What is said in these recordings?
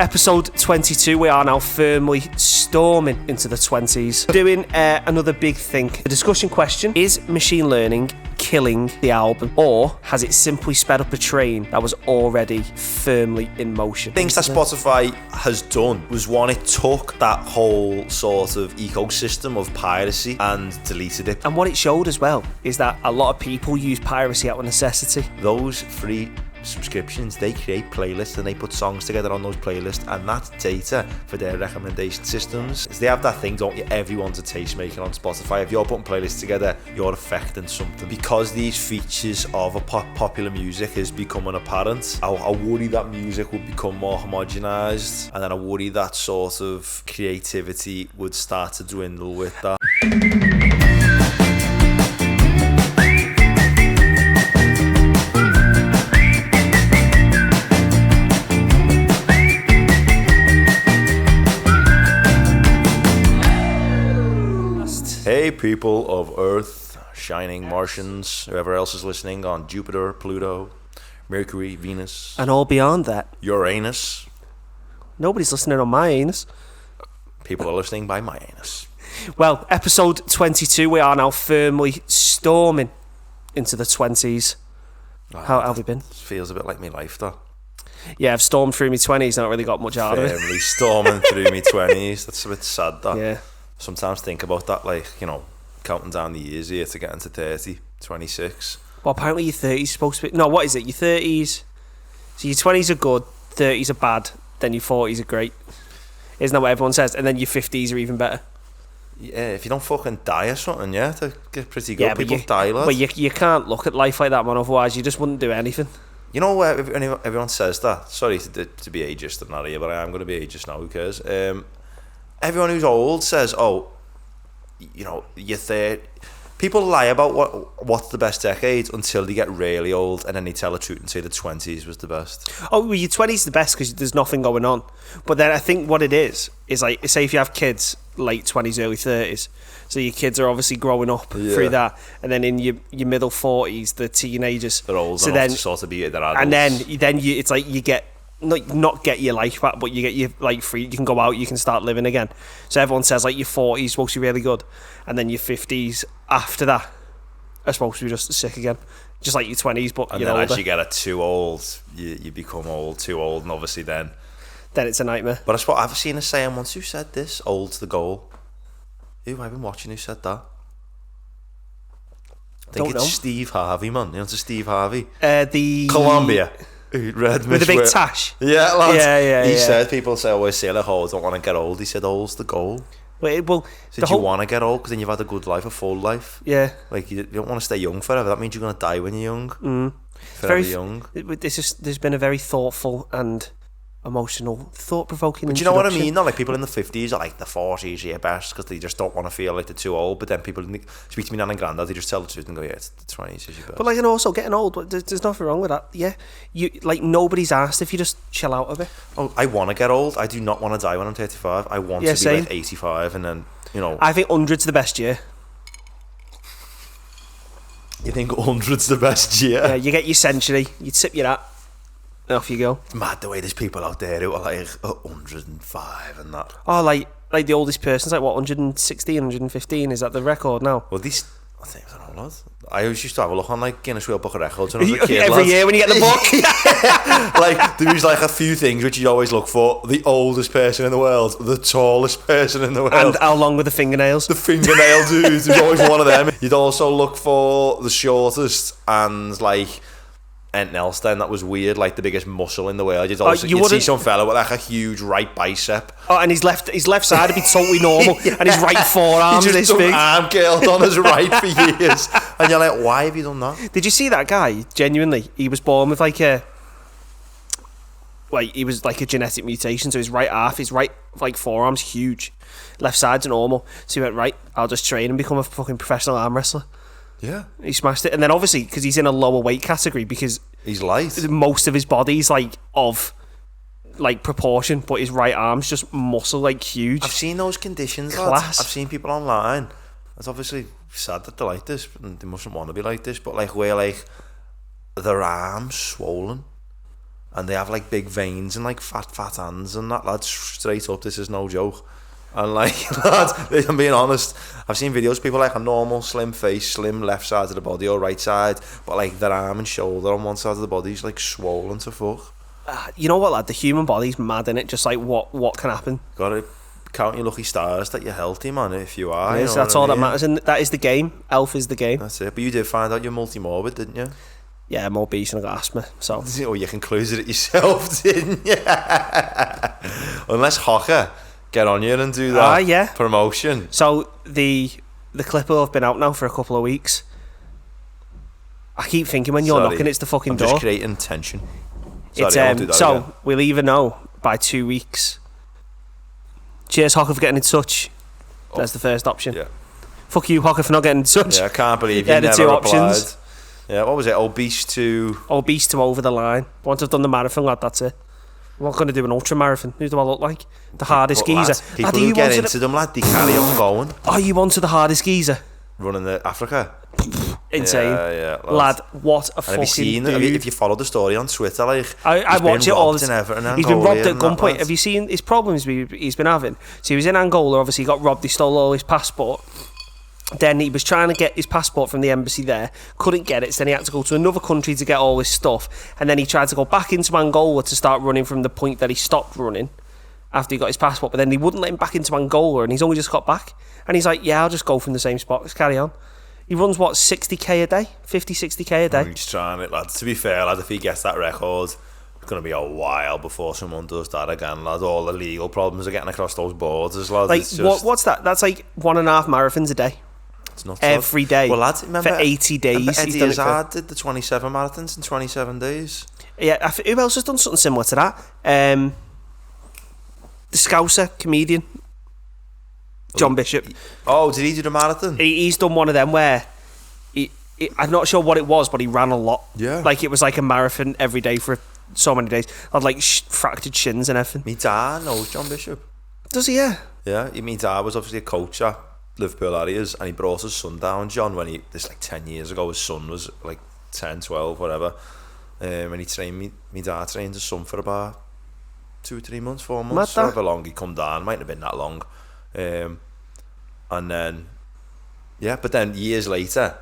Episode 22, we are now firmly storming into the 20s. Doing another big thing. The discussion question, is machine learning killing the album, or has it simply sped up a train that was already firmly in motion? Things that Spotify has done was one, it took that whole sort of ecosystem of piracy and deleted it. And what it showed as well is that a lot of people use piracy out of necessity. Those free subscriptions, they create playlists and they put songs together on those playlists, and that's data for their recommendation systems. They have that thing, don't you? Everyone's a tastemaker on Spotify. If you're putting playlists together, you're affecting something. Because these features of a popular music is becoming apparent, I worry that music would become more homogenized, and then I worry that sort of creativity would start to dwindle with that. Hey people of Earth, shining Martians, whoever else is listening on Jupiter, Pluto, Mercury, Venus, And all beyond that. Uranus. Nobody's listening on my anus. People are listening by my anus. Well, episode 22, we are now firmly storming into the 20s. How have we been? Feels a bit like my life though. Yeah, I've stormed through my 20s, not really got much out of it. Firmly storming through my 20s. That's a bit sad that. Yeah. Sometimes think about that, like, you know, counting down the years here to get into 30, 26. Well, apparently your 30s supposed to be... No, what is it? Your 30s... So your 20s are good, 30s are bad, then your 40s are great. Isn't that what everyone says? And then your 50s are even better. Yeah, if you don't fucking die or something, yeah, to get pretty good. Yeah, people die, lad. But you can't look at life like that, man, otherwise you just wouldn't do anything. You know, everyone says that. Sorry to be ageist and not here, but I am going to be ageist now, who cares? Everyone who's old says, oh, you know, you're 30. People lie about what's the best decade until they get really old, and then they tell the truth and say the 20s was the best. Oh, well, your 20s is the best because there's nothing going on. But then I think what it is like, say if you have kids, late 20s, early 30s, so your kids are obviously growing up through that, and then in your middle 40s, the teenagers. They're old enough to sort of be their adults. And then it's like you get... not get your life back, but you get your like free. You can go out, you can start living again. So everyone says like your 40s supposed to be really good, and then your 50s after that are supposed to be just sick again, just like your 20s. But and then as you get too old, you become too old, and obviously then it's a nightmare. But I suppose I've seen a saying once. Who said this? Old's the goal. Who I've been watching? Who said that? I think it's Steve Harvey, man. You know, it's Steve Harvey. The Colombia. With the big tash. Yeah, lads. Yeah. He said, people always say, like, oh, I don't want to get old. He said, old's the goal. Well, so you want to get old because then you've had a good life, a full life. Yeah. Like, you don't want to stay young forever. That means you're going to die when you're young. Forever young. There's been a very thoughtful and emotional, thought-provoking But do you know what I mean? Not like people in the 50s are like the 40s are your best because they just don't want to feel like they're too old. But then people speak to me nan and granddad, they just tell the truth and go, yeah, it's the 20s is your best. But like, and also getting old, there's nothing wrong with that. Yeah, you like nobody's asked if you just chill out a bit. Oh, I want to get old. I do not want to die when I'm 35. I want to be same. like 85 and then, you know. I think 100's the best year. You think 100's the best year? Yeah, you get your century, you tip your hat. Off you go. It's mad the way there's people out there who are like 105 and that. Oh, like the oldest person's like what, 116, 115? Is that the record now? Well, I think I don't know. I always used to have a look on like Guinness World Book of Records when I was a kid. Every year when you get the book. Like there was like a few things which you always look for: the oldest person in the world, the tallest person in the world, and how long were the fingernails? The fingernail dude. There's always one of them. You'd also look for the shortest and like anything else then that was weird, like the biggest muscle in the world. You'd see some fella with like a huge right bicep. Oh, and his left side would be totally normal, and his right forearm is this big. Arm curled on his right for years, and you're like, why have you done that? Did you see that guy? Genuinely, he was born with he was like a genetic mutation, so his right forearm's huge, left side's normal. So he went, right, I'll just train and become a fucking professional arm wrestler. Yeah, he smashed it, and then obviously because he's in a lower weight category because he's light, most of his body's like of like proportion, but his right arm's just muscle, like huge. I've seen those conditions, Class. Lads. I've seen people online. It's obviously sad that they're like this, and they mustn't want to be like this, but like where like their arms swollen and they have like big veins and like fat hands and that, lads. Straight up, this is no joke. And like, lads, I'm being honest, I've seen videos of people like a normal slim face, slim left side of the body or right side, but like their arm and shoulder on one side of the body is like swollen to fuck. You know what, lad? The human body's mad, innit? Just like what can happen. Gotta count your lucky stars that you're healthy, man. If you are, Yes, that's all that matters, and that is the game. Health is the game. That's it. But you did find out you're multi-morbid, didn't you? Yeah, I'm obese and I got asthma. So. Oh, you concluded it yourself, didn't you? Unless Hocker get on you and do that yeah. promotion. So the clip will have been out now for a couple of weeks. I keep thinking when you're knocking, it's the fucking I'm door. Just creating tension. Sorry, It's I won't do that so again. we'll either know by 2 weeks. Cheers, Hocker, for getting in touch. That's the first option. Yeah. Fuck you, Hocker, for not getting in touch. Yeah, I can't believe Yeah, you the never two replied. options. Yeah, what was it? Obese to... Obese to over the line. Once I've done the marathon, lad, that's it. I'm not going to do an ultra marathon. Who do I look like? The hardest But lads, geezer. people Lad, who get into them, lad, they carry on going. Are you onto the hardest geezer? Running the Africa. Insane. Yeah, lad, what a And fucking have you seen dude. if you follow the story on Twitter, like I watch it all the time. He's been robbed at gunpoint. Have you seen his problems he's been having? So he was in Angola, obviously he got robbed, he stole all his passport. Then he was trying to get his passport from the embassy there, couldn't get it, so then he had to go to another country to get all his stuff, and then he tried to go back into Angola to start running from the point that he stopped running after he got his passport, but then they wouldn't let him back into Angola, and he's only just got back, and he's like, yeah, I'll just go from the same spot, let's carry on. He runs, what, 60k a day? 50, 60k a day? He's trying it, lad. To be fair, lad, if he gets that record, it's going to be a while before someone does that again, lad. All the legal problems are getting across those borders, lad. Like, It's just, what's that? That's like 1.5 marathons a day. it's not Every day. Well, lad, remember, for 80 days. remember He's Eddie done it for, Izzard did the 27 marathons in 27 days. yeah, who else has done something similar to that? The Scouser comedian, John Bishop. Oh, did he do the marathon? He's done one of them where I'm not sure what it was, but he ran a lot. Yeah. Like it was like a marathon every day for so many days. Had like fractured shins and everything. Me dad knows John Bishop. Does he? Yeah. Yeah, me dad was obviously a coach at Liverpool Harriers, and he brought his son down, John, when this like 10 years ago. His son was like 10, 12, whatever. And he trained me dad trained his son for about 2, 3 months, 4 months, however long he come down. Mightn't have been that long. And then, yeah, but then years later,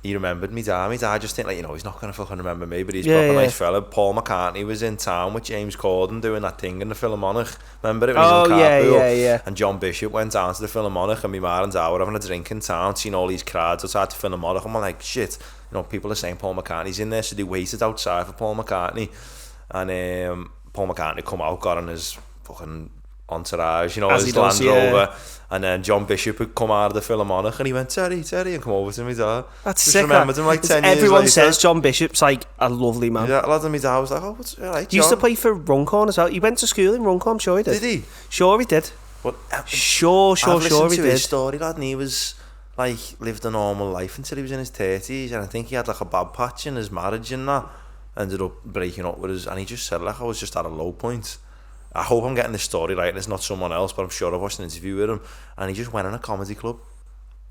he remembered me dad. My dad just think like, he's not going to fucking remember me, but he's a nice fella. Paul McCartney was in town with James Corden doing that thing in the Philharmonic. Remember it when he was on Carpool? Yeah. And John Bishop went down to the Philharmonic, and me ma and dad were having a drink in town, seeing all these crowds outside the Philharmonic, and we're like, shit, people are saying Paul McCartney's in there, so they waited outside for Paul McCartney. And Paul McCartney come out, got on his fucking entourage, his Land Rover, and then John Bishop had come out of the Philharmonic, and he went, Terry, and come over to me dad. That's just sick. Remembered him like 10 years Everyone later. says John Bishop's like a lovely man. Yeah, a lad and my dad was like, oh, what's right, He used to John? play for Runcorn as well. He went to school in Runcorn, sure he did. Did he? Sure he did. But Sure I've he listened to did. his story, lad, and he was like lived a normal life until he was in his 30s, and I think he had like a bad patch in his marriage and that, ended up breaking up with his, and he just said like, I was just at a low point. I hope I'm getting this story right and it's not someone else, but I'm sure I've watched an interview with him, and he just went in a comedy club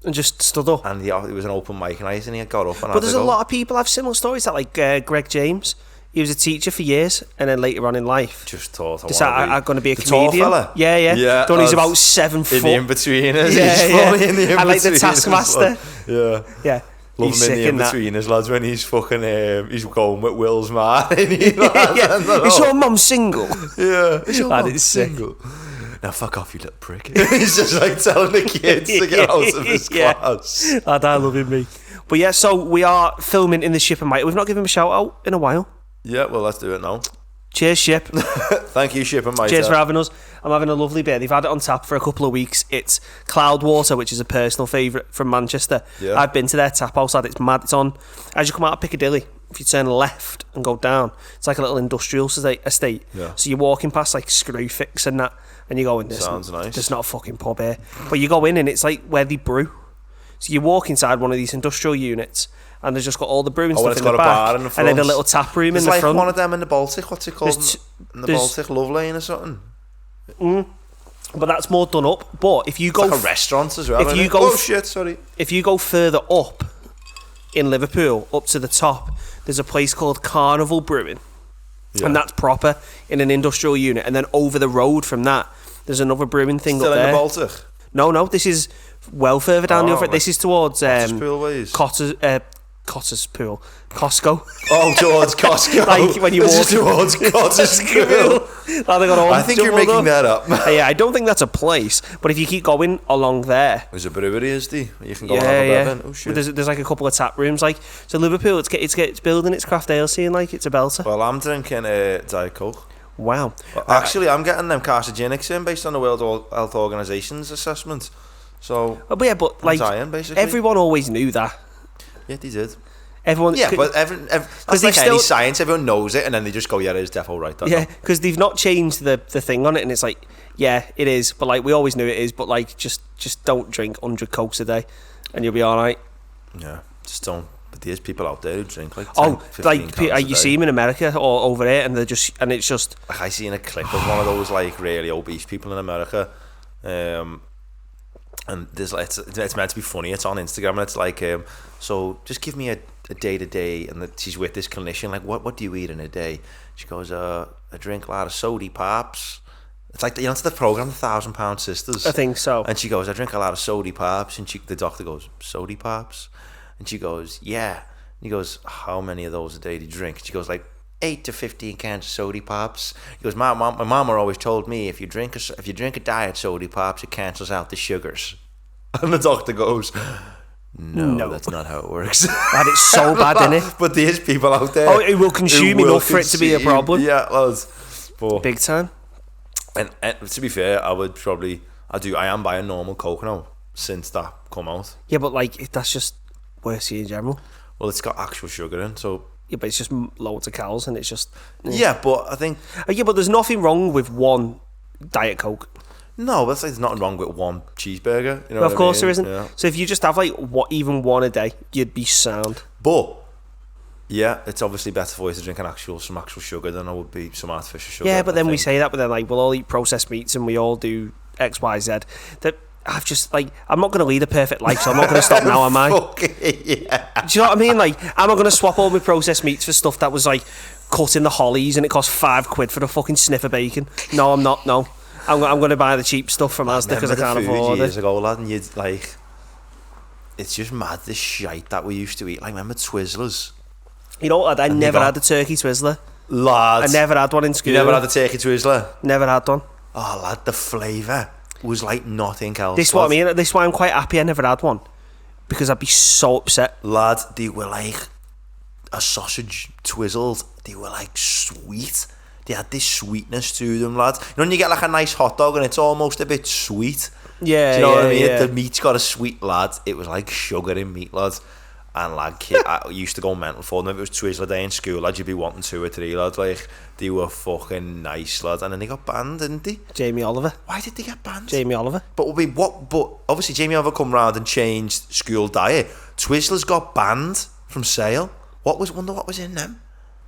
And just stood up. and it was an open mic night, and he got up and But there's a lot of people have similar stories. That like Greg James, he was a teacher for years, and then later on in life, just thought I'm going to be a the tall comedian. fella. Yeah. Done he's about 7 foot. in the in-betweeners. Yeah, He's yeah. funny in the in-betweeners. I like the Taskmaster. Yeah. Yeah. Love He's him in sick the in that. in-betweeners, lads, when he's fucking, he's going with Will's man. Is your mum single? Yeah. Is your Lad, mum it's sick. single? Now fuck off, you little prick. He's just like telling the kids to get out of his class. Lad, I love him, me. But yeah, so we are filming in the Ship and Mike. We've not given him a shout out in a while. Yeah, well, let's do it now. Cheers, Ship. Thank you, Ship and Mike. Cheers for having us. I'm having a lovely beer. They've had it on tap for a couple of weeks. It's Cloudwater, which is a personal favourite from Manchester. Yeah. I've been to their tap house, lad. It's mad. It's on, as you come out of Piccadilly, if you turn left and go down, it's like a little industrial estate. Yeah. So you're walking past like Screwfix and that, and you go in, Sounds nice. There's not a fucking pub here. But you go in and it's like where they brew. So you walk inside one of these industrial units, and they've just got all the brewing stuff it's in got the a back, bar in the front. and then a little tap room It's in the like front. one of them in the Baltic. What's it called? In the there's- Baltic, Love Lane or something. But that's more done up. But if you go, Like a restaurant as well. if isn't you it? go oh shit, sorry. if you go further up in Liverpool, up to the top, there's a place called Carnival Brewing, and that's proper in an industrial unit. And then over the road from that, there's another brewing thing Still up in there. the Baltic? No, this is well further down the other. This is towards Potterspool ways. Cotter's Pool, Costco. Oh, towards Costco. Like when you This walk is towards Cotterspool. I think you're making that up. Yeah, I don't think that's a place. But if you keep going along there, There's a brewery, is there? You can go and have a bevin. Oh shit. There's like a couple of tap rooms. Like so, Liverpool, it's building its craft ale scene. Like it's a belter. Well, I'm drinking Diet Coke. Wow. Well, actually, I'm getting them carcinogenics in based on the World Health Organization's assessment. So, but like dying, basically. everyone always knew that. Yeah, they did. Everyone, Yeah, but that's like any science. Everyone knows it, and then they just go, "Yeah, it is defo right." Yeah, because they've not changed the thing on it, and it's like, yeah, it is, but like we always knew it is, but like just don't drink 100 Cokes a day, and you'll be all right. Yeah, just don't. But there's people out there who drink like 10, 15 like cans a you day. see them in America or over there, and it's just Like I seen a clip of one of those like really obese people in America, and there's like it's meant to be funny. It's on Instagram, and it's like, so just give me a day to day, and she's with this clinician. Like, what do you eat in a day? She goes, I drink a lot of sody pops. It's like it's the program, the £1,000 Sisters. I think so. And she goes, I drink a lot of sody pops, and the doctor goes, sody pops, and she goes, yeah. And he goes, how many of those a day do you drink? And she goes, like 8 to 15 cans of sody pops. He goes, my mama always told me if you drink a diet sody pops, it cancels out the sugars. And the doctor goes, no, that's not how it works. that is so bad, isn't it? But there's people out there. Oh, it will consume enough for it to be a problem. Yeah, lads. But, big time. And to be fair, I am buying normal Coke now since that come out. Yeah, but like that's just worse in general. Well, it's got actual sugar in, so. Yeah, but it's just loads of calories, and it's just. Yeah, but I think. Yeah, but there's nothing wrong with one Diet Coke. No, that's like there's nothing wrong with one cheeseburger. You know, of course there isn't. Yeah. So if you just have like even one a day, you'd be sound. But yeah, it's obviously better for you to drink some actual sugar than it would be some artificial sugar. Yeah, but then we say that, but then like we'll all eat processed meats and we all do X, Y, Z. That I've just like I'm not going to lead a perfect life, so I'm not going to stop now, am I? Yeah. Do you know what I mean? Like, am I going to swap all my processed meats for stuff that was like cut in the Hollies and it cost £5 for the fucking sniffer bacon? No, I'm not. No. I'm going to buy the cheap stuff from Asda because I can't afford it. Years ago, lad, and you'd like, it's just mad the shite that we used to eat. Like, remember Twizzlers? You know what? I never had a turkey Twizzler. Lad, I never had one in school. You never had a turkey Twizzler? Never had one. Oh, lad, the flavour was like nothing else. This is what I mean. This is why I'm quite happy I never had one, because I'd be so upset. Lad, they were like a sausage twizzled. They were like sweet. They had this sweetness to them, lads. You know when you get like a nice hot dog and it's almost a bit sweet? Yeah, do you know what I mean? Yeah. The meat's got a sweet, lad. It was like sugar in meat, lads. And like, I used to go mental for them. If it was Twizzler day in school, lad, you'd be wanting 2 or 3, lads. Like, they were fucking nice, lads. And then they got banned, didn't they? Jamie Oliver. Why did they get banned? Jamie Oliver. But obviously Jamie Oliver come round and changed school diet. Twizzlers got banned from sale. Wonder what was in them?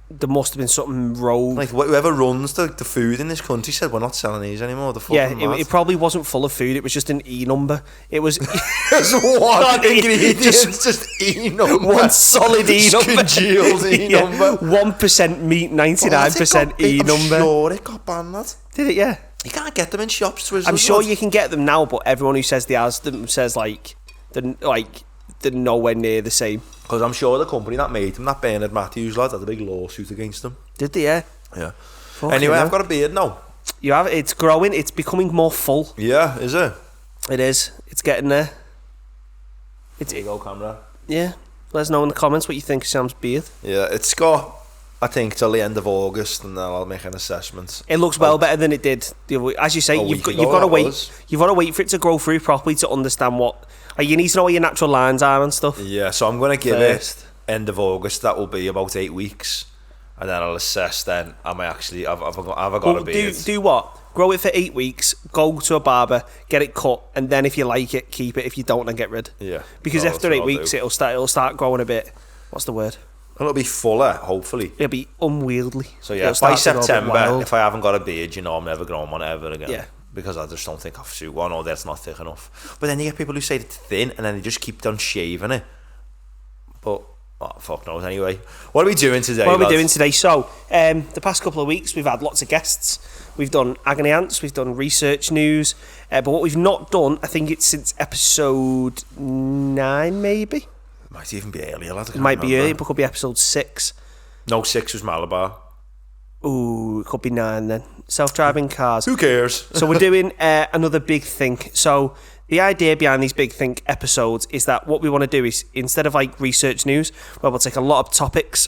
There must have been something rogue. Like whoever runs the food in this country said we're not selling these anymore. It probably wasn't full of food. It was just an E number. It was just one ingredient, just E number. One solid E number. Congealed E number. 1% meat, 99% E number. I'm sure it got banned, lad. Did it? Yeah. You can't get them in shops. Twizzlers, I'm sure lad. you can get them now, but everyone who says they has them says they're nowhere near the same. Because I'm sure the company that made them, that Bernard Matthews lad, had a big lawsuit against them. Did they? Yeah. Yeah. Fucking anyway, hell. I've got a beard now. You have. It's growing. It's becoming more full. Yeah, is it? It is. It's getting there. There you go, camera. Yeah. Let us know in the comments what you think of Sam's beard. Yeah, it's got, I think, till the end of August, and then I'll make an assessment. It looks well better than it did. As you say, you've got to wait. You've got to wait for it to grow through properly to understand what. You need to know what your natural lines are and stuff. Yeah, so I'm going to give it end of August. That will be about 8 weeks, and then I'll assess. Then am I actually have I got a beard? Do what? Grow it for 8 weeks. Go to a barber, get it cut, and then if you like it, keep it. If you don't, then get rid. Yeah. Because after 8 weeks, it'll start growing a bit. What's the word? It'll be fuller, hopefully. It'll be unwieldy. So yeah, by September, if I haven't got a beard, I'm never growing one ever again. Yeah. Because I just don't think I've suit one, or that's not thick enough. But then you get people who say it's thin, and then they just keep on shaving it. But Oh, fuck knows anyway. What are we doing today, What are we lads? doing today? So, the past couple of weeks, we've had lots of guests. We've done Agony Ants, we've done research news. But what we've not done, I think it's since episode 9, maybe? Might even be earlier, lad. It might be early, but could be episode 6. No, 6 was Malabar. Ooh, it could be 9 then. Self-driving cars. Who cares? So we're doing another Big Think. So the idea behind these Big Think episodes is that what we want to do is, instead of like research news, where we'll take a lot of topics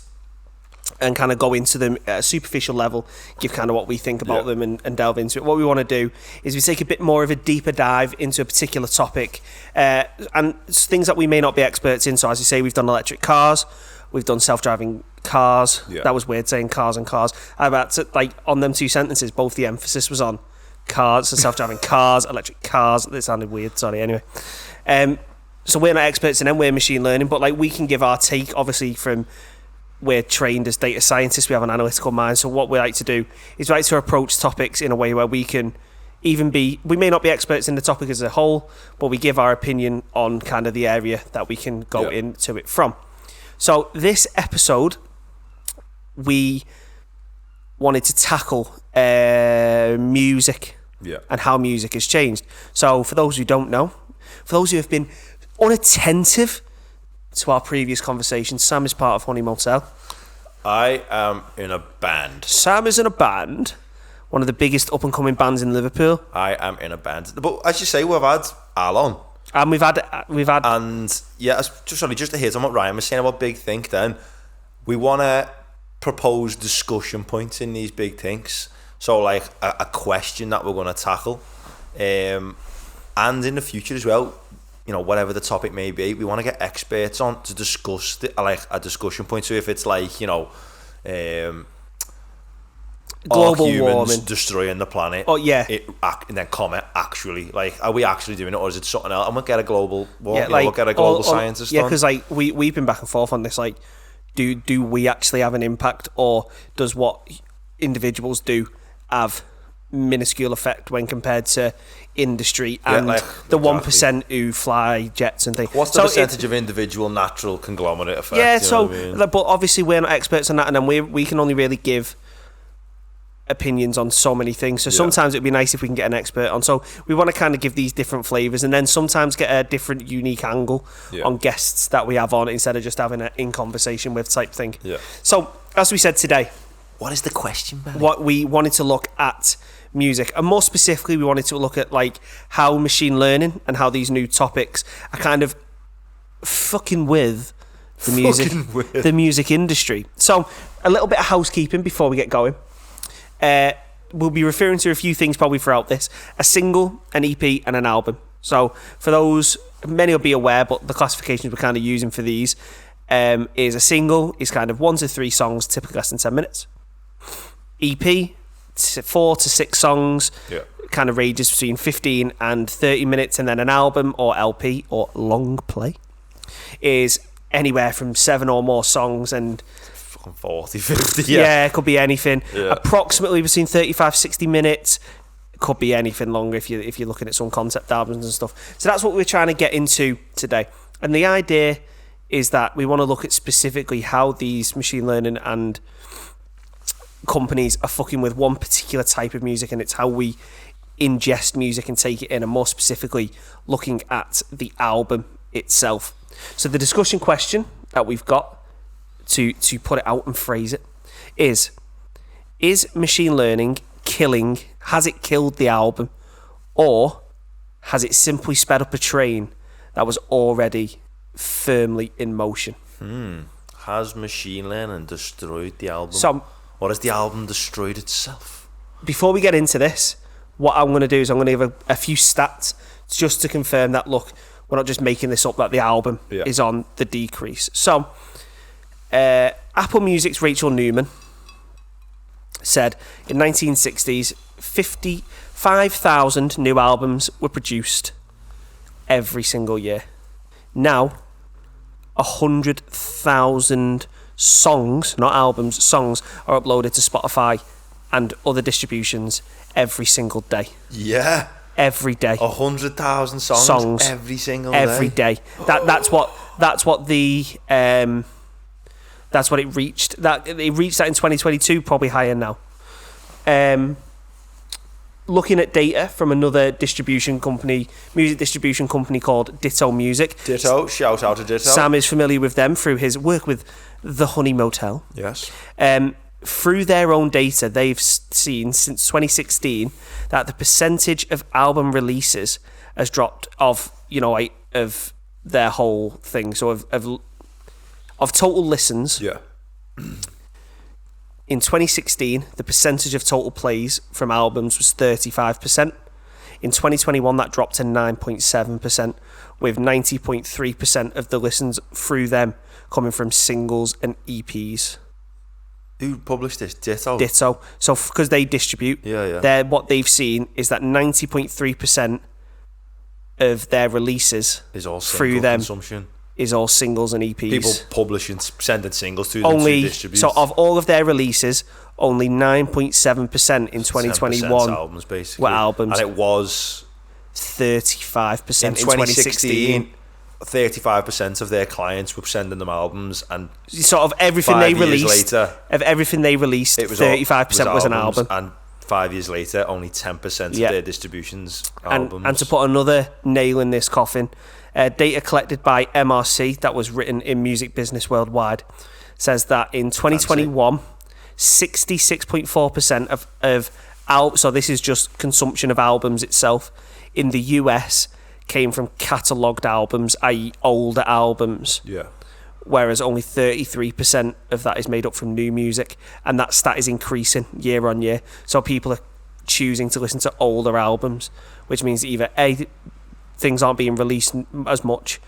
and kind of go into them at a superficial level, give kind of what we think about them and delve into it. What we want to do is we take a bit more of a deeper dive into a particular topic and things that we may not be experts in. So as you say, we've done electric cars, we've done self-driving cars. Yeah. That was weird saying cars and cars. I about to, like, on them two sentences, both the emphasis was on cars, so self-driving cars, electric cars. That sounded weird, sorry, anyway. So we're not experts in them, we're machine learning, but like we can give our take, obviously, from we're trained as data scientists, we have an analytical mind, so what we like to do is we like to approach topics in a way where we can even be, we may not be experts in the topic as a whole, but we give our opinion on kind of the area that we can go into it from. So this episode, we wanted to tackle music and how music has changed. So for those who don't know, for those who have been unattentive to our previous conversation, Sam is part of Honey Motel. I am in a band. Sam is in a band, one of the biggest up-and-coming bands in Liverpool. I am in a band. But as you say, we've had Al on. And we've had And yeah, just to hear on what Ryan was saying about Big Think then, we want to propose discussion points in these Big Thinks. So like a question that we're going to tackle. And in the future as well, you know, whatever the topic may be, we want to get experts on to discuss like a discussion point. So if it's like, you know, global humans warming destroying the planet. Oh yeah. And then comment actually, like, are we actually doing it or is it something else? And we'll get a global, like, we'll get a global scientist. Yeah, on. because like we've been back and forth on this. Like, do we actually have an impact, or does what individuals do have minuscule effect when compared to industry and the 1% who fly jets and things? What's the percentage of individual natural conglomerate effect? Yeah, you know what I mean? But obviously we're not experts on that, and then we can only really give opinions on so many things. So sometimes it'd be nice if we can get an expert on. So we want to kind of give these different flavours, and then sometimes get a different, unique angle on guests that we have on, instead of just having an in conversation with type thing. Yeah. So as we said today, what is the question, man? What we wanted to look at music, and more specifically we wanted to look at like how machine learning and how these new topics are kind of fucking with the music industry. So a little bit of housekeeping before we get going. We'll be referring to a few things probably throughout this: a single, an EP, and an album. So for those, many will be aware, but the classifications we're kind of using for these is a single is kind of 1 to 3 songs, typically less than 10 minutes. EP, 4 to 6 songs, kind of ranges between 15 and 30 minutes, and then an album or LP or long play is anywhere from 7 or more songs and 40, 50, it could be anything. Approximately between 35-60 minutes. It could be anything longer if you're looking at some concept albums and stuff. So that's what we're trying to get into today. And the idea is that we want to look at specifically how these machine learning and companies are fucking with one particular type of music, and it's how we ingest music and take it in, and more specifically looking at the album itself. So the discussion question that we've got to put it out and phrase it is machine learning has it killed the album, or has it simply sped up a train that was already firmly in motion? Has machine learning destroyed the album? So, or has the album destroyed itself? Before we get into this, what I'm going to do is I'm going to give a few stats just to confirm that, look, we're not just making this up, that the album is on the decrease. So, Apple Music's Rachel Newman said in 1960s, 55,000 new albums were produced every single year. Now, 100,000 songs, not albums, songs are uploaded to Spotify and other distributions every single day. Yeah. Every day. 100,000 songs every single day. Every day. That's what the That's what it reached. That it reached that in 2022, probably higher now. Looking at data from another distribution company, music distribution company called Ditto Music. Ditto, shout out to Ditto. Sam is familiar with them through his work with the Honey Motel. Yes. Through their own data, they've seen since 2016 that the percentage of album releases has dropped of their whole thing. So of total listens. Yeah. In 2016, the percentage of total plays from albums was 35%. In 2021, that dropped to 9.7%, with 90.3% of the listens through them coming from singles and EPs. Who published this? Ditto? Ditto. So, because they distribute, what they've seen is that 90.3% of their releases is all through them consumption. Is all singles and EPs. People publishing, sending singles to them to distribute. So of all of their releases, only 9.7% in 2021 albums, basically. were albums. And it was 35% in 2016. 35% of their clients were sending them albums, and sort of everything they released. Of everything they released, 35% was an album. And 5 years later, only 10% of their distributions albums. And to put another nail in this coffin, data collected by MRC that was written in Music Business Worldwide says that in 2021, 66.4% of so this is just consumption of albums itself in the US came from catalogued albums, i.e. older albums. Yeah. Whereas only 33% of that is made up from new music, and that stat is increasing year on year. So people are choosing to listen to older albums, which means either A, things aren't being released as much,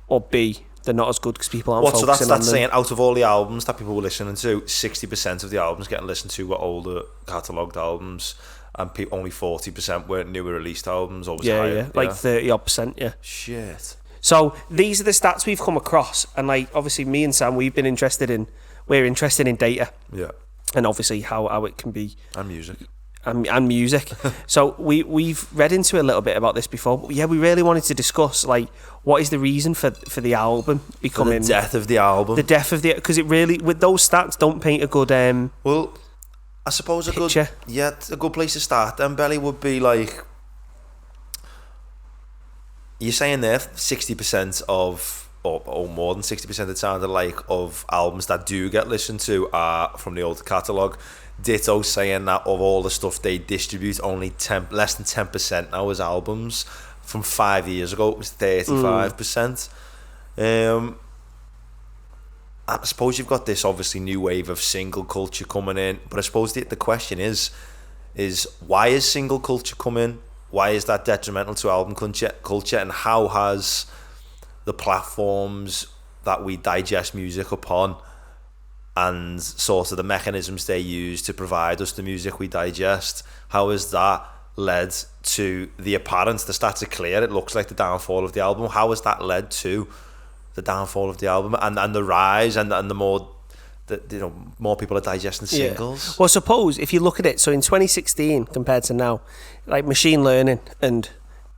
or B, they're not as good because people aren't focusing on them. So that's saying out of all the albums that people were listening to, 60% of the albums getting listened to were older catalogued albums, and only 40% were newer released albums, or was it higher? Like 30-odd%, yeah. Shit. So these are the stats we've come across, and like obviously me and Sam, we're interested in data. Yeah. And obviously how it can be. And music. And music. So we've read into a little bit about this before, but yeah, we really wanted to discuss like what is the reason for the album becoming the death of the album. The death of because it really, with those stats, don't paint a good well, I suppose picture. A good place to start then, Belly, would be like, you're saying there 60% of, or more than 60% it sounded like, of albums that do get listened to are from the old catalogue. Ditto saying that of all the stuff they distribute, only less than 10% now is albums. From 5 years ago, it was 35%. I suppose you've got this obviously new wave of single culture coming in, but I suppose the question is why is single culture coming? Why is that detrimental to album culture, and how has the platforms that we digest music upon and sort of the mechanisms they use to provide us the music we digest, how has that led to the stats are clear, it looks like the downfall of the album. How has that led to the downfall of the album and the rise and the more that more people are digesting singles? Yeah. Well, suppose if you look at it, so in 2016 compared to now, like machine learning and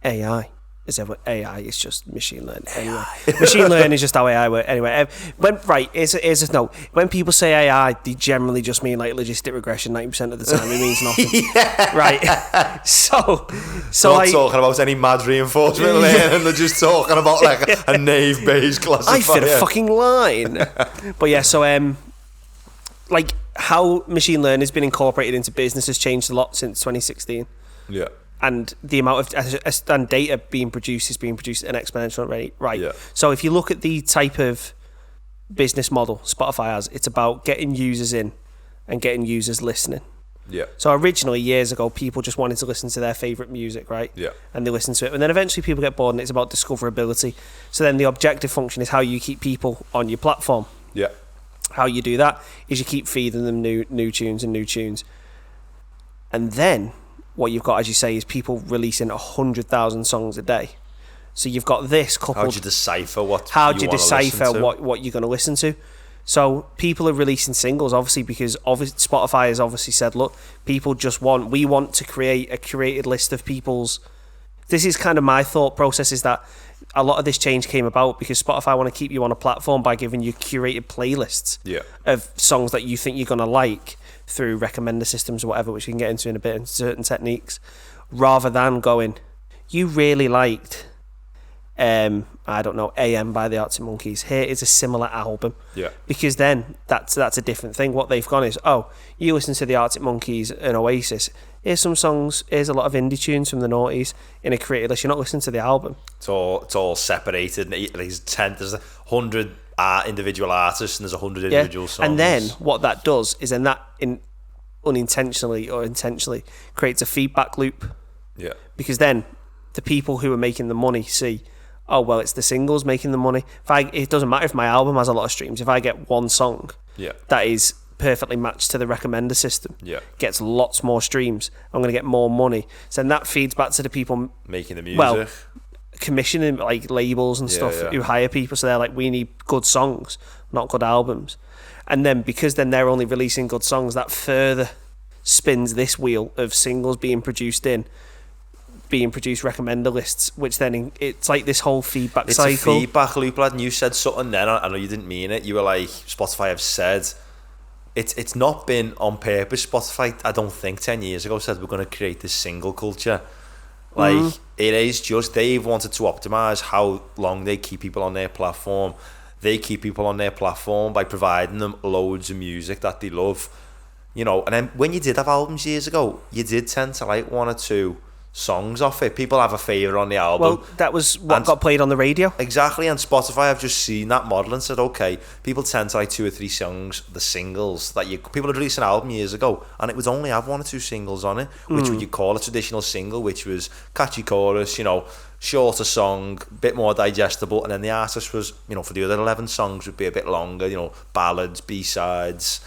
AI is just machine learning anyway. Machine learning is just how AI works anyway. When people say AI, they generally just mean like logistic regression 90% of the time. It means nothing. Right. So not talking about any mad reinforcement learning, they're just talking about like a naive-based classifier. I fit a fucking line. But yeah, so like how machine learning has been incorporated into business has changed a lot since 2016. Yeah. And the amount of data being produced is being produced at an exponential rate, right? Yeah. So if you look at the type of business model Spotify has, it's about getting users in and getting users listening. Yeah. So originally, years ago, people just wanted to listen to their favourite music, right? Yeah. And they listen to it. And then eventually people get bored and it's about discoverability. So then the objective function is how you keep people on your platform. Yeah. How you do that is you keep feeding them new tunes. And then what you've got, as you say, is people releasing 100,000 songs a day. So you've got this coupled. How do you decipher what? How do you decipher what you're going to listen to? So people are releasing singles, obviously, because Spotify has obviously said, look, we want to create a curated list of people's this is kind of my thought process, is that a lot of this change came about because Spotify want to keep you on a platform by giving you curated playlists of songs that you think you're going to like through recommender systems or whatever, which we can get into in a bit, and certain techniques, rather than going, you really liked I don't know, AM by the Arctic Monkeys, here is a similar album. Yeah. Because then that's a different thing. What they've gone is, oh, you listen to the Arctic Monkeys and Oasis, here's some songs, here's a lot of indie tunes from the noughties in a created list. You're not listening to the album. It's all separated. There's 100 individual artists and there's 100 individual songs. And then what that does is then that unintentionally or intentionally creates a feedback loop. Yeah. Because then the people who are making the money see, oh, well, it's the singles making the money. It doesn't matter if my album has a lot of streams. If I get one song that is perfectly matched to the recommender system, gets lots more streams, I'm going to get more money. So then that feeds back to the people making the music. Well, commissioning like labels and stuff who hire people. So they're like, we need good songs, not good albums. And then because then they're only releasing good songs, that further spins this wheel of singles being produced recommender lists, which then it's like this whole feedback cycle. It's a feedback loop, lad. And you said something then, I know you didn't mean it. You were like, Spotify have said, it's not been on purpose. Spotify, I don't think 10 years ago said we're going to create this single culture. Like, it is just, they've wanted to optimize how long they keep people on their platform. They keep people on their platform by providing them loads of music that they love. You know, and then when you did have albums years ago, you did tend to like one or two songs off it. People have a favourite on the album. Well, that was what got played on the radio. Exactly, and Spotify have just seen that model and said, okay, people tend to like 2 or 3 songs, the singles that people had released an album years ago, and it would only have 1 or 2 singles on it, which would you call a traditional single, which was catchy chorus, you know, shorter song, bit more digestible, and then the artist was, you know, for the other 11 songs would be a bit longer, you know, ballads, B-sides.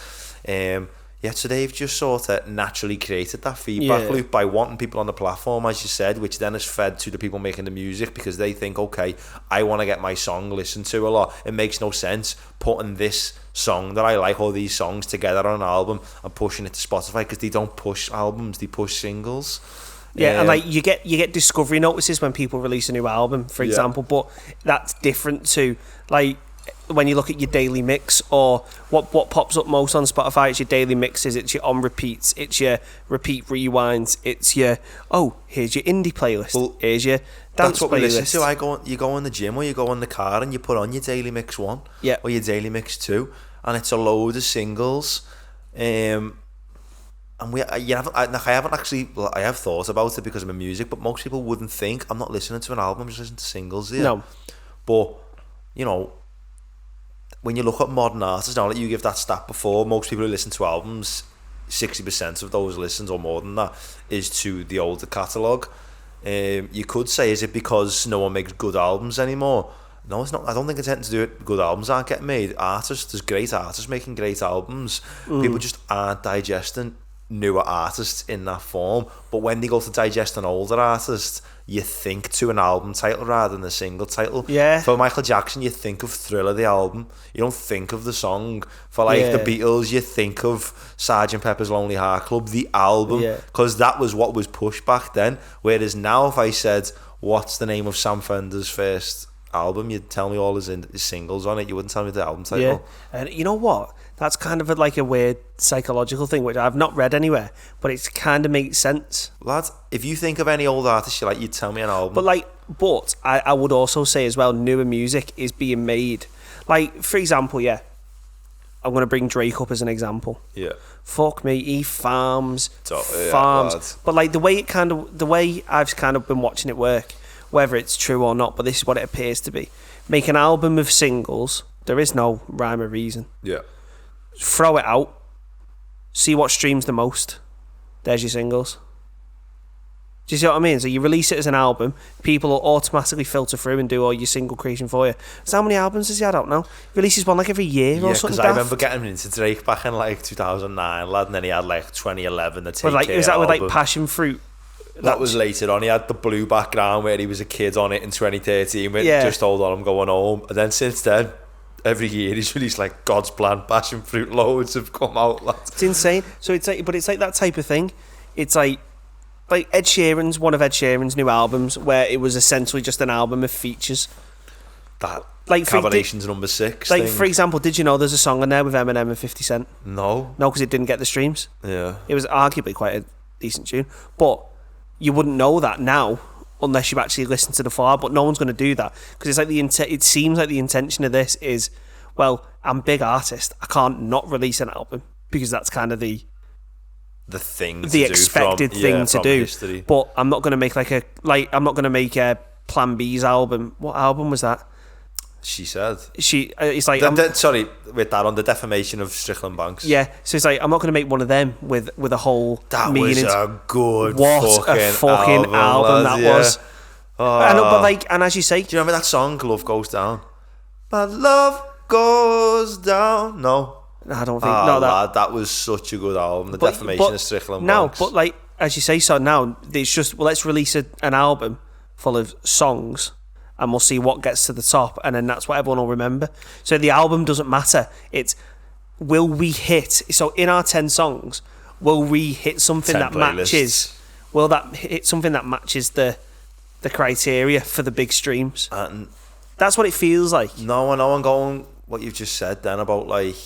So they've just sort of naturally created that feedback loop by wanting people on the platform, as you said, which then is fed to the people making the music because they think, okay, I want to get my song listened to a lot. It makes no sense putting this song that I like, all these songs together on an album and pushing it to Spotify, because they don't push albums, they push singles. And like you get discovery notices when people release a new album, for example, but that's different to like when you look at your daily mix, or what pops up most on Spotify. It's your daily mixes, it's your on repeats, it's your repeat rewinds, it's your here's your indie playlist, here's your dance that's what playlist. We listen to. You go in the gym or you go in the car and you put on your daily mix 1 or your daily mix 2, and it's a load of singles. And I have thought about it because of my music, but most people wouldn't think I'm not listening to an album, I'm just listening to singles here. No, but you know, when you look at modern artists now, like you give that stat before, most people who listen to albums, 60% of those listens or more than that is to the older catalogue. You could say, is it because no one makes good albums anymore? No, it's not. I don't think it's anything to do with good albums aren't getting made. There's great artists making great albums. People just aren't digesting newer artists in that form. But when they go to digest an older artist, you think to an album title rather than a single title. For Michael Jackson, you think of Thriller, the album. You don't think of the song. For like the Beatles, you think of Sgt. Pepper's Lonely Heart Club, the album, because that was what was pushed back then. Whereas now, if I said, what's the name of Sam Fender's first album, you'd tell me all his singles on it. You wouldn't tell me the album title. And you know what? That's kind of like a weird psychological thing, which I've not read anywhere, but it kind of makes sense. Lad, if you think of any old artist you like, you'd tell me an album. But I would also say as well, newer music is being made. Like, for example, I'm going to bring Drake up as an example. Fuck me, he farms. But like the way I've kind of been watching it work, whether it's true or not, but this is what it appears to be. Make an album of singles. There is no rhyme or reason. Throw it out. See what streams the most. There's your singles. Do you see what I mean? So you release it as an album, people will automatically filter through and do all your single creation for you. So how many albums has he had out now? He releases one like every year or something. Because I remember getting into Drake back in like 2009, lad, and then he had like 2011, the Take Care album. Is that with like Passion Fruit? That was later on. He had the blue background where he was a kid on it in 2013 with Just Hold On, I'm Going Home. And then since then, every year he's released like God's Plan, Passion Fruit, loads have come out, lads. It's insane. So it's like, but it's like that type of thing. It's like, like Ed Sheeran's one of Ed Sheeran's new albums, where it was essentially just an album of features. That Like Cavalation's number 6 Like thing. for example, did you know there's a song on there with Eminem and 50 Cent? No. No, because it didn't get the streams. Yeah. It was arguably quite a decent tune, but you wouldn't know that now unless you actually listen to the full album. But no one's going to do that because it's like it seems like the intention of this is, well, I'm a big artist, I can't not release an album because that's kind of the thing, the expected thing to do. History. But I'm not going to make I'm not going to make a Plan B's album. What album was that? She said. It's like sorry, with that on the defamation of Strickland Banks. yeah. So it's like I'm not going to make one of them with a whole That meaning. was a good What a fucking album that was. Oh. And as you say, Do you remember that song, Love Goes Down? My love goes down. No. I don't think no that. Lad, that was such a good album. The defamation of Strickland Banks. But like as you say, so now it's just let's release an album full of songs, and we'll see what gets to the top, and then that's what everyone will remember. So the album doesn't matter. It's will we hit? So in our 10 songs, will we hit something 10 that playlists. matches? Will that hit something that matches the criteria for the big streams? And That's what it feels like. no, I'm going what you've just said then about like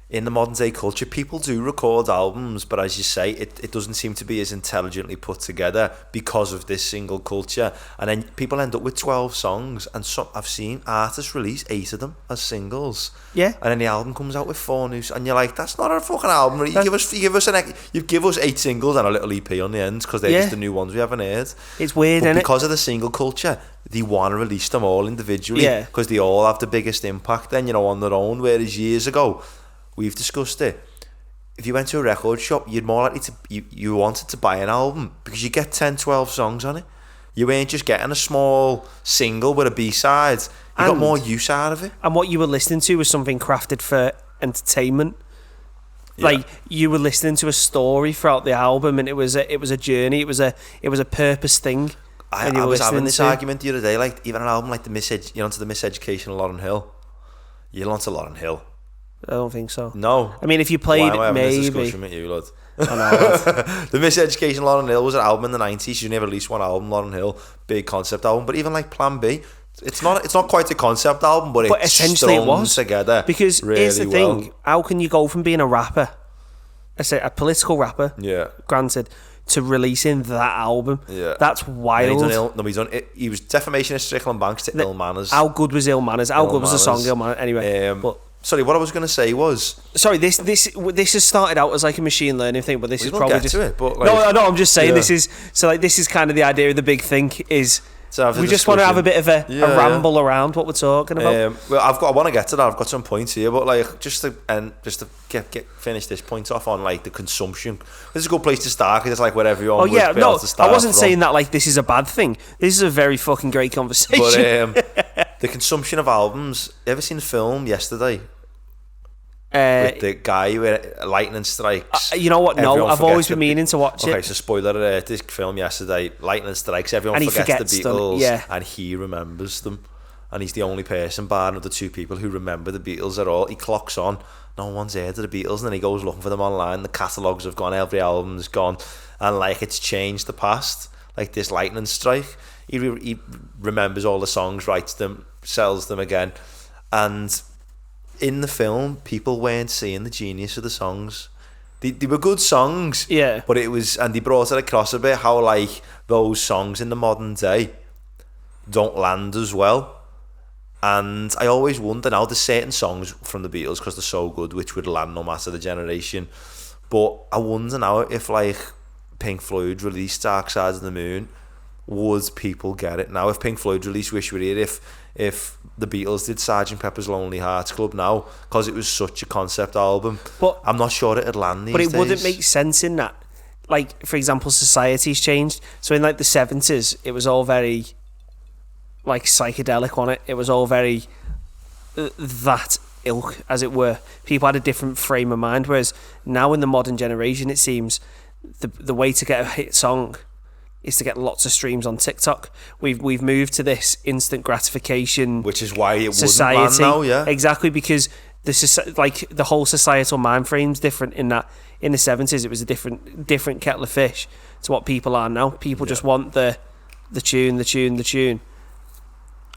in the modern day culture, people do record albums, but as you say, it doesn't seem to be as intelligently put together because of this single culture. And then people end up with 12 songs, and some I've seen artists release 8 of them as singles. Yeah. And then the album comes out with 4 new, and you're like, that's not a fucking album. You give us 8 singles and a little EP on the end because they're just the new ones we haven't heard. It's weird, But isn't it? because of the single culture, they want to release them all individually Yeah. because they all have the biggest impact then, on their own. Whereas years ago, we've discussed it, if you went to a record shop, you'd more likely to you wanted to buy an album because you get 10-12 songs on it. You ain't just getting a small single with a B-side. You got more use out of it. And what you were listening to was something crafted for entertainment. Yeah. Like you were listening to a story throughout the album, and it was a journey. It was a purpose thing. I was having this argument the other day, like even an album like the Miseducation of Lauryn Hill. You're onto Lauryn Hill. I don't think so. No. I mean, if you played Why am I having maybe. this discussion with you, lad? I know. The Miseducation of Lauryn Hill was an album in the 90s. She never released one album, Lauryn Hill, big concept album. But even like Plan B, it's not quite a concept album, but essentially it was together. Because really here's the well. thing: how can you go from being a rapper, a political rapper, granted, to releasing that album? Yeah, that's wild. He was Defamation of Strickland Banks to Ill Manners. How good was Ill Manners? How good was the song Ill Manners? Anyway, sorry, what I was going to say was... Sorry, this has started out as like a machine learning thing, but this is probably just... To it, but like, no, I'm just saying this is... So like this is kind of the idea of the big thing is... We just want to have a bit of a ramble around what we're talking about. Well, I want to get to that. I've got some points here, but like just to finish this point off on like the consumption. This is a good place to start because it's like where everyone would be able to start. I wasn't from. saying that like this is a bad thing. This is a very fucking great conversation. But the consumption of albums. You ever seen the film Yesterday? With the guy with lightning strikes. You know what? No, I've always been meaning to watch it. Okay, so spoiler alert, this film Yesterday, lightning strikes, everyone forgets the Beatles, and he remembers them. And he's the only person, bar another 2 people, who remember the Beatles at all. He clocks on, no one's heard of the Beatles, and then he goes looking for them online. The catalogues have gone, every album's gone, and like it's changed the past. Like this lightning strike, he remembers all the songs, writes them, sells them again, and in the film, people weren't seeing the genius of the songs. They were good songs, but it was, and they brought it across a bit how like those songs in the modern day don't land as well. And I always wonder now, there's certain songs from the Beatles because they're so good which would land no matter the generation. But I wonder now if like Pink Floyd released Dark Side of the Moon, would people get it now? If Pink Floyd released Wish You Were Here, if the Beatles did Sgt. Pepper's Lonely Hearts Club now, because it was such a concept album, but I'm not sure it'd land these days. But it wouldn't make sense in that. Like, for example, society's changed. So in like the 70s, it was all very like psychedelic on it. It was all very that ilk, as it were. People had a different frame of mind, whereas now in the modern generation, it seems the way to get a hit song is to get lots of streams on TikTok. We've moved to this instant gratification, which is why it society. wouldn't land now, exactly, because like the whole societal mind frame's different in that in the 70s it was a different kettle of fish to what people are now. People just want the tune.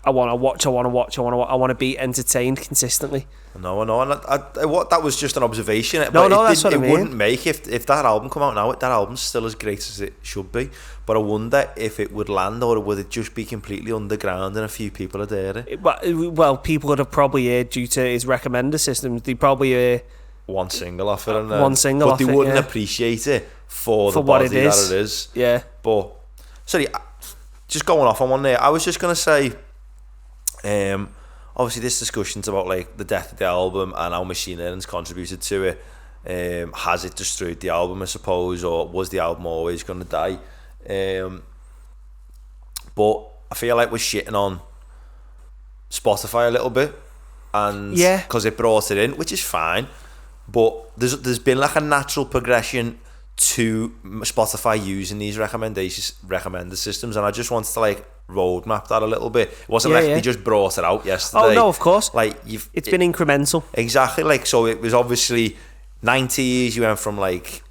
I want to be entertained consistently. No, and what that was just an observation. No, but that's what I mean. It wouldn't make if that album come out now. That album's still as great as it should be. But I wonder if it would land, or would it just be completely underground and a few people are there. Well, people would have probably heard due to his recommender system. They probably hear one single off it, and but they wouldn't appreciate it for the what body that it is. Yeah. But sorry, just going off on one there. I was just gonna say. Obviously this discussion's about like the death of the album and how machine learning's contributed to it. Has it destroyed the album, I suppose, or was the album always going to die? But I feel like we're shitting on Spotify a little bit, and because it brought it in, which is fine, but there's been like a natural progression to Spotify using these recommender systems, and I just wanted to like roadmap that a little bit. It wasn't they just brought it out yesterday. Oh no, of course. Like it's been incremental. Exactly. Like, so it was obviously 90s. You went from like.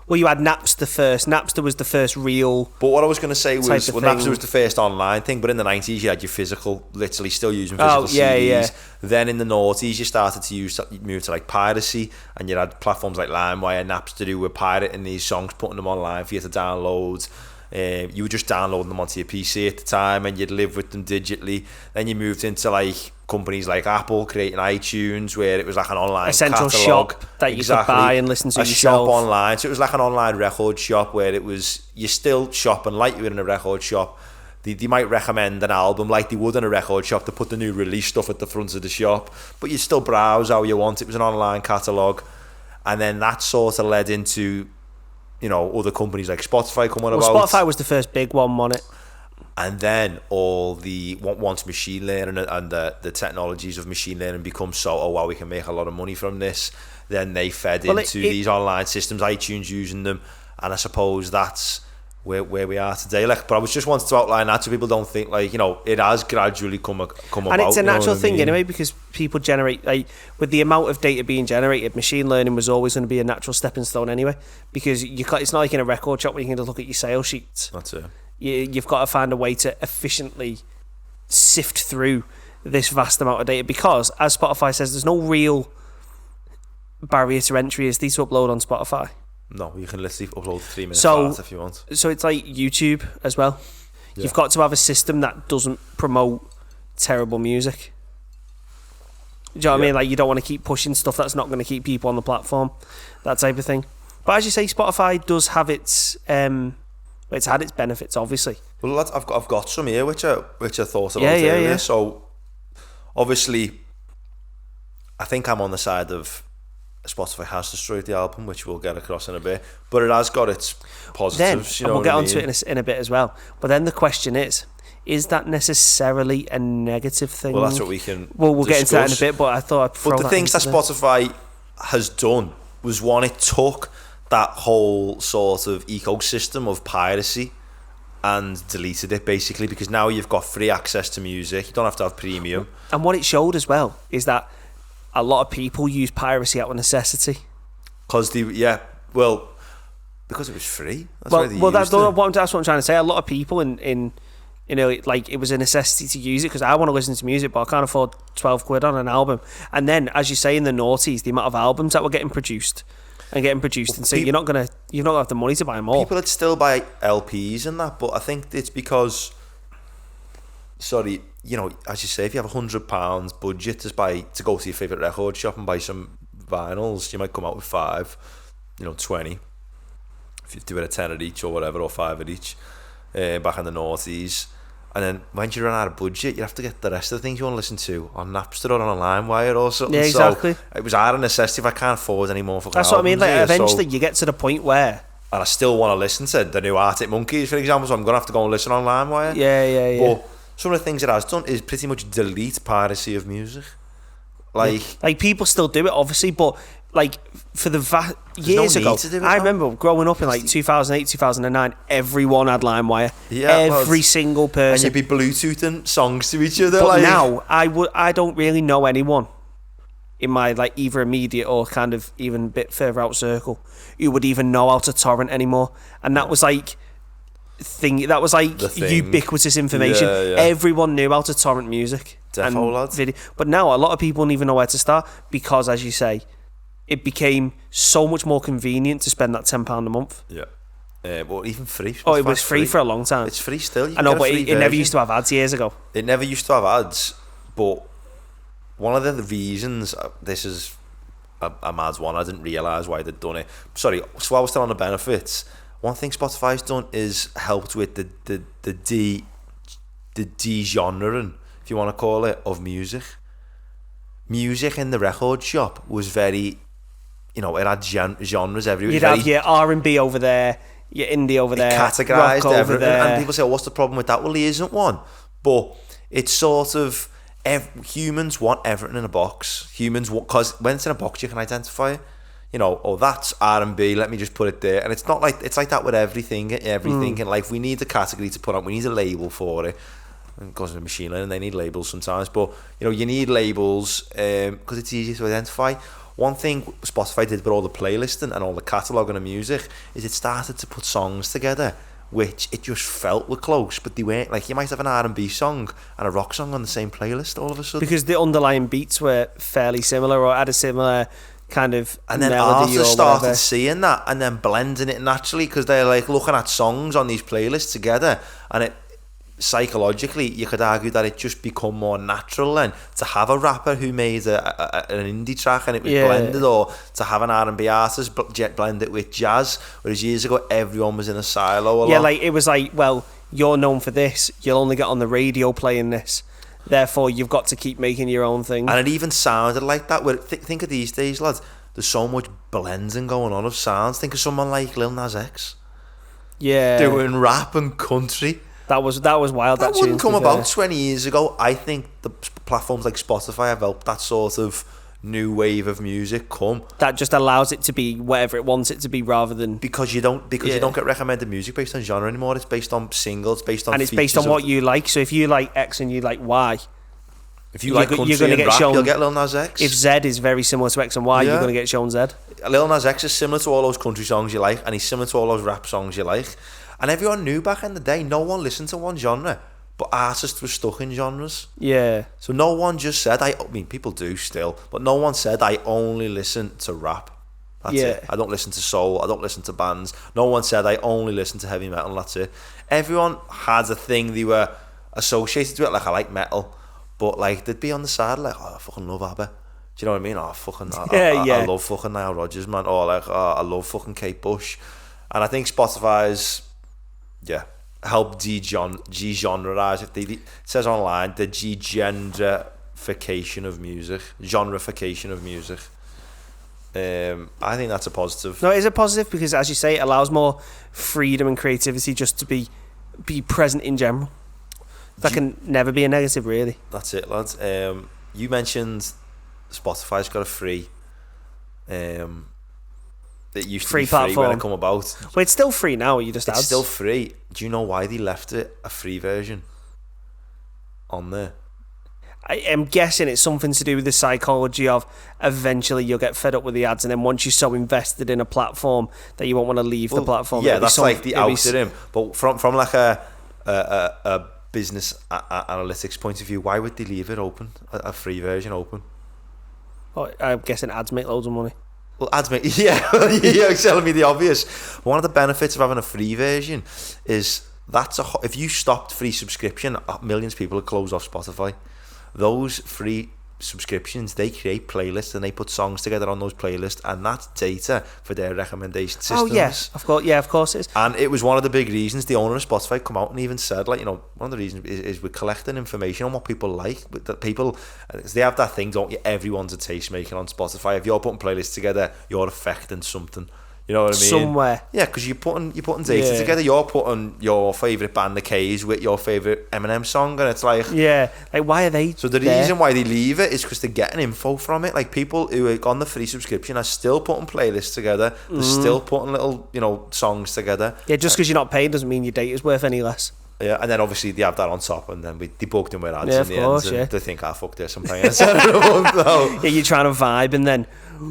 Well, you had Napster first. Napster was the first real. But what I was going to say was, Napster was the first online thing. But in the 90s, you had your physical, literally still using physical CDs. Yeah. Then in the noughties, you started to move to like piracy, and you had platforms like LimeWire, Napster, who were pirating these songs, putting them online for you to download. You were just downloading them onto your PC at the time, and you'd live with them digitally. Then you moved into like companies like Apple creating iTunes, where it was like an online essential catalog shop that you could buy and listen to a yourself. Shop online. So it was like an online record shop where it was you still shopping like you were in a record shop. They might recommend an album like they would in a record shop to put the new release stuff at the front of the shop, but you still browse how you want. It was an online catalogue, and then that sort of led into, you know, other companies like Spotify coming about. Spotify was the first big one, wasn't it? And then once machine learning and the technologies of machine learning become so, oh wow, we can make a lot of money from this, then they fed into these online systems, iTunes using them, and I suppose that's where we are today. Like, but I was just wanted to outline that so people don't think, like, you know, it has gradually come about. And it's a natural thing anyway, because people generate, like, with the amount of data being generated, machine learning was always going to be a natural stepping stone anyway, because it's not like in a record shop where you can just look at your sales sheets. That's it. You've got to find a way to efficiently sift through this vast amount of data, because, as Spotify says, there's no real barrier to entry as these to upload on Spotify. No, you can literally upload 3 minutes fast if you want. So it's like YouTube as well. Yeah. You've got to have a system that doesn't promote terrible music. Do you know what I mean? Like, you don't want to keep pushing stuff that's not going to keep people on the platform, that type of thing. But as you say, Spotify does have its it's had its benefits, obviously. Well, I've got some here which I thought about earlier. Yeah. So obviously, I think I'm on the side of Spotify has destroyed the album, which we'll get across in a bit, but it has got its positives. Then, and we'll get onto it in a bit as well. But then the question is that necessarily a negative thing? Well, that's what we can. Well, we'll get into that in a bit. But I thought I'd throw But the things that Spotify has done was, one, it took that whole sort of ecosystem of piracy and deleted it, basically, because now you've got free access to music. You don't have to have premium. And what it showed as well is that a lot of people use piracy out of necessity. Because because it was free. That's that's what I'm trying to say. A lot of people in you know, like, it was a necessity to use it because I want to listen to music, but I can't afford 12 quid on an album. And then, as you say, in the noughties, the amount of albums that were getting produced, and so you're not gonna have the money to buy them all. People would still buy LPs and that, but I think it's because, sorry, you know, as you say, if you have £100 budget to go to your favourite record shop and buy some vinyls, you might come out with 5, 20. If you do it at 10 at each or whatever, or 5 at each, back in the noughties. And then when you run out of budget, you have to get the rest of the things you want to listen to on Napster or on LimeWire or something. Yeah, exactly. So it was out of necessity. If I can't afford any more fucking That's what I mean. Like, eventually you get to the point where... And I still want to listen to the new Arctic Monkeys, for example, so I'm going to have to go and listen on LimeWire. Yeah. But some of the things it has done is pretty much delete piracy of music. Like people still do it, obviously, but like for the years ago, I remember growing up in like 2008, 2009, everyone had LimeWire. Every single person. And you'd be Bluetoothing songs to each other. But now, I don't really know anyone in my like either immediate or kind of even a bit further out circle who would even know how to torrent anymore, and that was like ubiquitous information. Everyone knew how to torrent music and video, but now a lot of people don't even know where to start because, as you say, it became so much more convenient to spend that £10 a month. Well, even free. Oh, it was free for a long time. It's free still. I know, but it never used to have ads years ago. It never used to have ads, but one of the reasons, this is a mad one, I didn't realise why they'd done it. Sorry, so while we're still on the benefits, one thing Spotify's done is helped with the de-genering, if you want to call it, of music. Music in the record shop was very, it had genres everywhere. You'd have your R&B over there, your indie over there, categorised rock over there. And people say, what's the problem with that? Well, there isn't one. But it's sort of, humans want everything in a box. Because when it's in a box, you can identify it. That's R&B, let me just put it there. And it's not like, it's like that with everything in life. We need a category to put on, we need a label for it. And it goes into machine learning, they need labels sometimes. But, you need labels because it's easy to identify. One thing Spotify did with all the playlisting and all the cataloguing of music is it started to put songs together which it just felt were close, but they weren't. Like, you might have an R&B song and a rock song on the same playlist all of a sudden. Because the underlying beats were fairly similar or had a similar kind of and then melody artists or started whatever. seeing that and then blending it naturally because they're like looking at songs on these playlists together, and it psychologically you could argue that it just become more natural then to have a rapper who made an indie track and it was blended, or to have an R&B artist blend it with jazz, whereas years ago everyone was in a silo a lot. Like it was like, well, you're known for this, you'll only get on the radio playing this, therefore you've got to keep making your own thing. And it even sounded like that. Think of these days, lads, there's so much blending going on of sounds. Think of someone like Lil Nas X doing rap and country. That was wild. That wouldn't come about 20 years ago. I think the platforms like Spotify have helped that sort of new wave of music come. That just allows it to be whatever it wants it to be, rather than because you don't get recommended music based on genre anymore. It's based on singles, based on, and it's based on what you like. So if you like X and you like Y, if you like country and rap, you'll get Lil Nas X. If Z is very similar to X and Y, you're going to get shown Z. Lil Nas X is similar to all those country songs you like, and he's similar to all those rap songs you like. And everyone knew back in the day, no one listened to one genre, but artists were stuck in genres. Yeah. So no one just said, I mean, people do still, but no one said, I only listen to rap. That's it. I don't listen to soul, I don't listen to bands. No one said, I only listen to heavy metal, that's it. Everyone had a thing they were associated with, like, I like metal, but like, they'd be on the side, like, oh, I fucking love ABBA. Do you know what I mean? I love fucking Nile Rodgers, man. Or like, I love fucking Kate Bush. And I think Spotify's help de-genreize it. It says online the de-genderification of music, genreification of music. I think that's a positive. No, it is a positive because, as you say, it allows more freedom and creativity just to be present in general. That can never be a negative, really. That's it, lads. You mentioned Spotify's got a free. It used to be free when it come about. Well, it's still free now. You just it's still free. Do you know why they left it a free version on there? I am guessing it's something to do with the psychology of eventually you'll get fed up with the ads, and then once you're so invested in a platform that you won't want to leave the platform. Yeah, that's like the out to him. But from like a business analytics point of view, why would they leave it open, a free version open? Well, I'm guessing ads make loads of money. Well, ads make you're telling me the obvious. One of the benefits of having a free version is if you stopped free subscription, millions of people would close off Spotify. Those free subscriptions, they create playlists and they put songs together on those playlists, and that's data for their recommendation systems. Oh yes, of course it is. And it was one of the big reasons the owner of Spotify come out and even said, like, one of the reasons is we're collecting information on what people like. But that people, they have that thing, don't you? Everyone's a tastemaker on Spotify. If you're putting playlists together, you're affecting something. You know what I mean? Somewhere. Yeah, because you're putting data together. You're putting your favourite band, The K's, with your favourite Eminem song, and it's like... Yeah, like, why are they So the reason why they leave it is because they're getting info from it. Like, people who are on the free subscription are still putting playlists together. They're still putting little, songs together. Yeah, just because you're not paid doesn't mean your data's worth any less. Yeah, and then obviously they have that on top, and then we debugged them with ads Yeah, in the of course, end. yeah. And they think, fuck this, I'm paying $7 now. Yeah, you're trying to vibe, and then,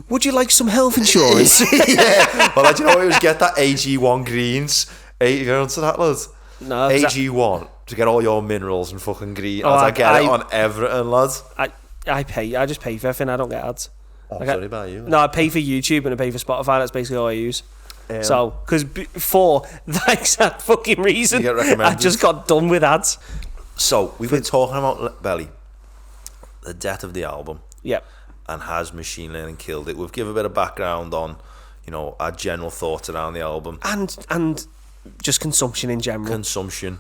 would you like some health insurance? Yeah. Well, do you know what? It was get that AG1 greens. You're onto that, lad? No, AG1 to get all your minerals and fucking green. Oh, I get it on everything, lad. I pay. I just pay for everything. I don't get ads. I'm sorry about you. No, I pay for YouTube and I pay for Spotify. That's basically all I use. So, because for that exact fucking reason, You get recommended. I just got done with ads. So, we've been talking about Belly, the death of the album, Yep. and has machine learning killed it. We've given a bit of background on, our general thoughts around the album. And just consumption in general. Consumption.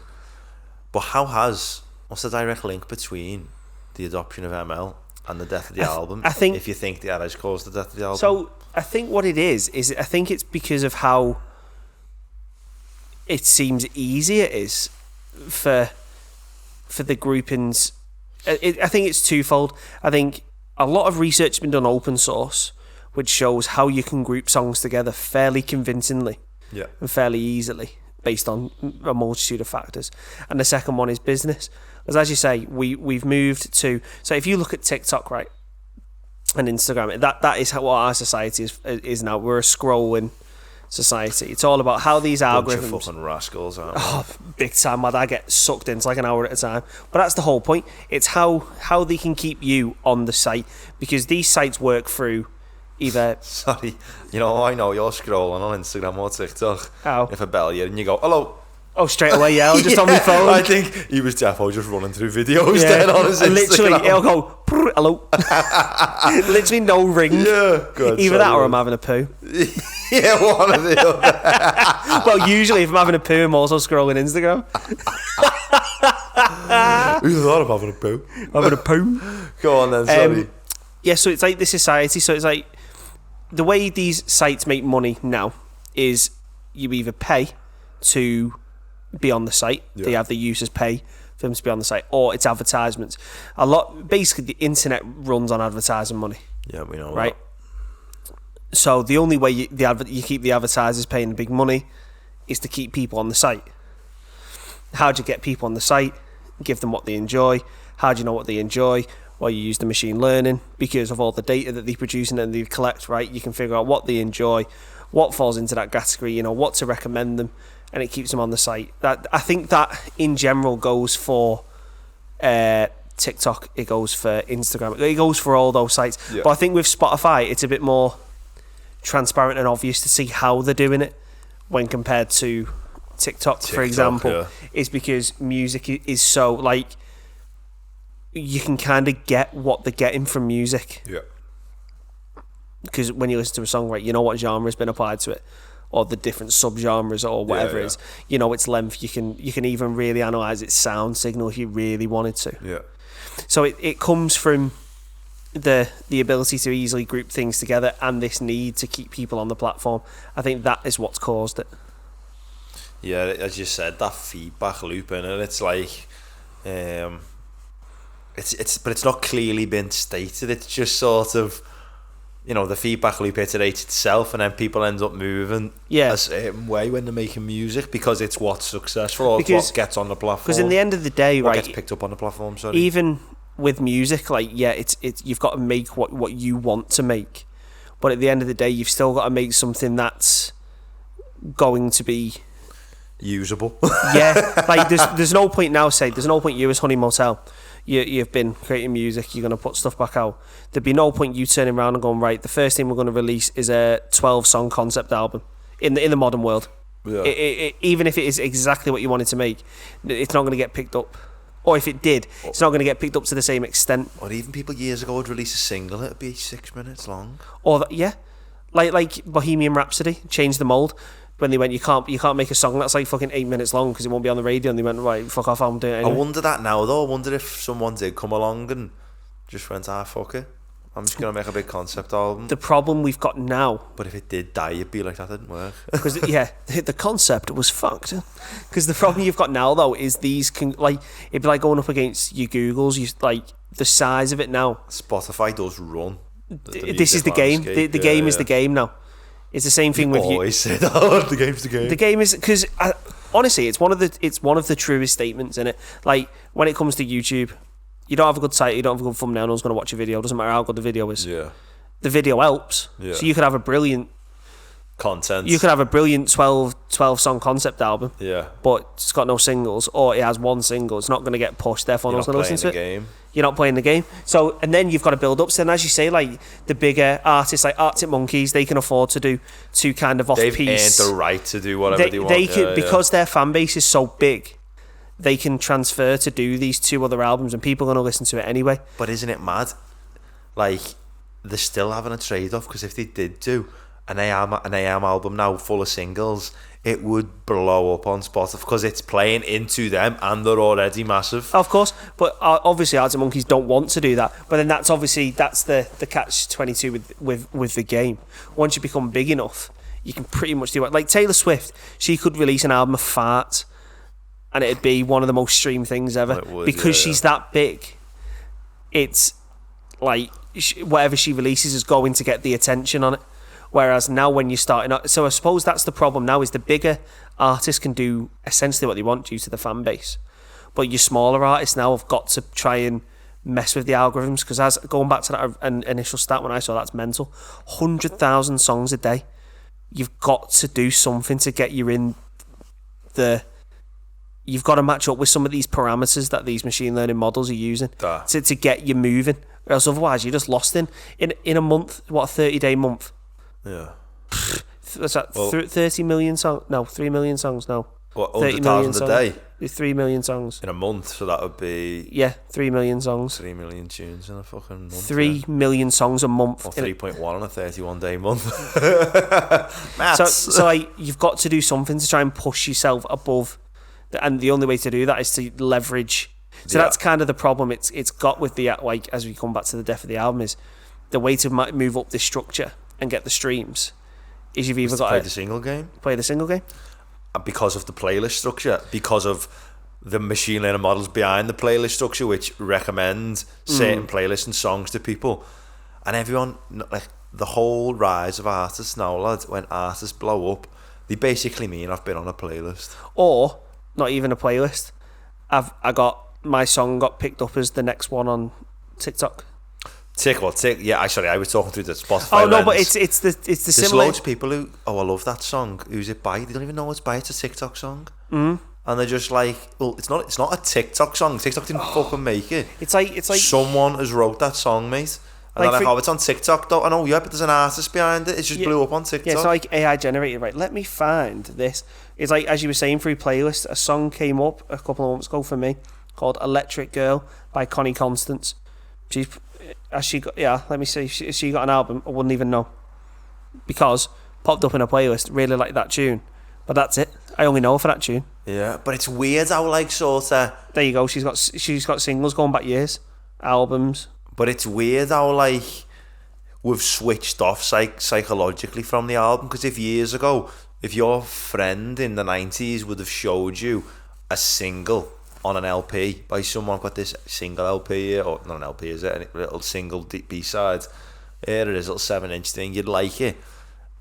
But what's the direct link between the adoption of ML and the death of the album? I think, if you think the has caused the death of the album. So, I think what it is I think it's because of how it seems easy it is for the groupings. I think it's twofold. I think a lot of research has been done open source, which shows how you can group songs together fairly convincingly and fairly easily based on a multitude of factors. And the second one is business. Because as you say, we've moved to... So if you look at TikTok, right, and Instagram, that is what our society is now. We're a scrolling society. It's all about how these algorithms... Bunch of fucking rascals, aren't we? Oh, big time, lad. I get sucked in. It's like an hour at a time. But that's the whole point. It's how they can keep you on the site, because these sites work through either... Sorry. I know you're scrolling on Instagram or TikTok. How? If I bell you and you go, hello. Oh, straight away, yeah. I'm just on my phone. I think he was defo just running through videos then on his Instagram. Literally, it'll go, hello. Literally no ring. Yeah, good. Either that or I'm having a poo. Yeah, one of the other. Well, usually if I'm having a poo, I'm also scrolling Instagram. Who thought I'm having a poo? Having a poo. Go on then, sorry. Yeah, so it's like the society. So it's like the way these sites make money now is you either pay to be on the site. Yeah. They have the users pay for them to be on the site, or it's advertisements. Basically, the internet runs on advertising money. Yeah, we know right? So the only way you keep the advertisers paying the big money is to keep people on the site. How do you get people on the site? Give them what they enjoy. How do you know what they enjoy? Well, you use the machine learning because of all the data that they produce and they collect, right? You can figure out what they enjoy, what falls into that category, what to recommend them, and it keeps them on the site. I think that in general goes for TikTok, it goes for Instagram, it goes for all those sites. Yeah. But I think with Spotify, it's a bit more transparent and obvious to see how they're doing it when compared to TikTok, for example, is because music is so, like, you can kind of get what they're getting from music. Yeah. Because when you listen to a song, right, you know what genre has been applied to it, or the different subgenres or whatever it is. You know its length. You can even really analyze its sound signal if you really wanted to. Yeah. So it comes from the ability to easily group things together and this need to keep people on the platform. I think that is what's caused it. Yeah, as you said, that feedback loop in it, it's like, but it's not clearly been stated. It's just sort of, the feedback loop iterates itself, and then people end up moving a certain way when they're making music because it's what's successful or what gets on the platform. Because in the end of the day, what right, gets picked up on the platform. Sorry. Even with music, like, it's you've got to make what you want to make, but at the end of the day, you've still got to make something that's going to be usable. Yeah, like there's no point now. There's no point you as Honey Motel. You've been creating music. You're going to put stuff back out. There'd be no point you turning around and going, right, the first thing we're going to release is a 12-song concept album in the modern world. Yeah. Even if it is exactly what you wanted to make, it's not going to get picked up. Or if it did, it's not going to get picked up to the same extent. Or even people years ago would release a single. It'd be 6 minutes long. Or like Bohemian Rhapsody changed the mold. When they went, you can't make a song that's like fucking 8 minutes long because it won't be on the radio, and they went, right, fuck off, I'm doing it anyway. I wonder that now though. I wonder if someone did come along and just went, fuck it, I'm just going to make a big concept album. The problem we've got now... But if it did die, it'd be like, that didn't work. Because, the concept was fucked. Because the problem you've got now, though, is these... it'd be like going up against your Googles, the size of it now. Spotify does run. This is the game. The game is the game now. It's the same thing with you. Always say that. The game's the game. The game is... Because honestly, it's one of the truest statements in it. Like when it comes to YouTube, you don't have a good site, you don't have a good thumbnail, no one's going to watch your video. Doesn't matter how good the video is. Yeah. The video helps. Yeah. So you could have a brilliant Content. You could have a brilliant 12 song concept album, Yeah. but it's got no singles, or it has one single. It's not going to get pushed. Therefore, no one's going to listen to it. Game. You're not playing the game. So, and then you've got to build up. So, then, as you say, like the bigger artists, like Arctic Monkeys, they can afford to do two kind of off-piece. They've earned the right to do whatever they want. They can, because their fan base is so big, they can transfer to do these two other albums, and people are going to listen to it anyway. But isn't it mad? Like, they're still having a trade-off, because if they did do an AM album now full of singles, it would blow up on Spotify because it's playing into them and they're already massive. Of course, but obviously Arctic Monkeys don't want to do that. But then that's the catch-22 with the game. Once you become big enough, you can pretty much do it. Like Taylor Swift, she could release an album of farts and it'd be one of the most streamed things ever. Because she's that big. It's like whatever she releases is going to get the attention on it. Whereas now when you're starting out, so I suppose that's the problem now, is the bigger artists can do essentially what they want due to the fan base. But your smaller artists now have got to try and mess with the algorithms, because as going back to that initial stat when I saw that's mental, 100,000 songs a day. You've got to do something to get you in you've got to match up with some of these parameters that these machine learning models are using to get you moving. Else otherwise you're just lost in a month, a 30-day month. Yeah. What's that? 30 million songs? No, 3 million songs now. What, 100,000 a day? 3 million songs. In a month, so that would be... Yeah, 3 million songs. 3 million tunes in a fucking month. 3 million songs a month. Or 3.1 on a 31-day month. So like, you've got to do something to try and push yourself above. And the only way to do that is to leverage. So that's kind of the problem it's got with the, like, as we come back to the death of the album, is the way to move up this structure and get the streams is you've either got to play the single game. Play the single game. And because of the playlist structure, because of the machine learning models behind the playlist structure, which recommend certain playlists and songs to people, and everyone, like the whole rise of artists now, lads, when artists blow up, they basically mean I've been on a playlist, or not even a playlist. I got my song got picked up as the next one on TikTok. Yeah, I was talking through the Spotify. Oh no, lens. but it's the There's similar. loads of people who, I love that song. Who's it by? They don't even know it's by. It's a TikTok song. And they're just like, well, it's not a TikTok song. TikTok didn't fucking make it. It's like someone has wrote that song, mate. And like, they're like, it's on TikTok though. I know, yeah, but there's an artist behind it. It just blew up on TikTok. Yeah, it's like AI generated, right? Let me find this. It's like, as you were saying, through playlist, a song came up a couple of months ago for me called Electric Girl by Connie Constance. Let me see, she got an album, I wouldn't even know, because popped up in a playlist, really like that tune, but that's it. I only know her for that tune. Yeah, but it's weird how, like, sort of, there you go, she's got singles going back years, albums. But it's weird how, like, we've switched off psychologically from the album, because if years ago, if your friend in the 90s would have showed you a single on an LP by someone, got this single LP here, or not an LP, is it? A little single B-side. Here it is, a little 7-inch thing. You'd like it,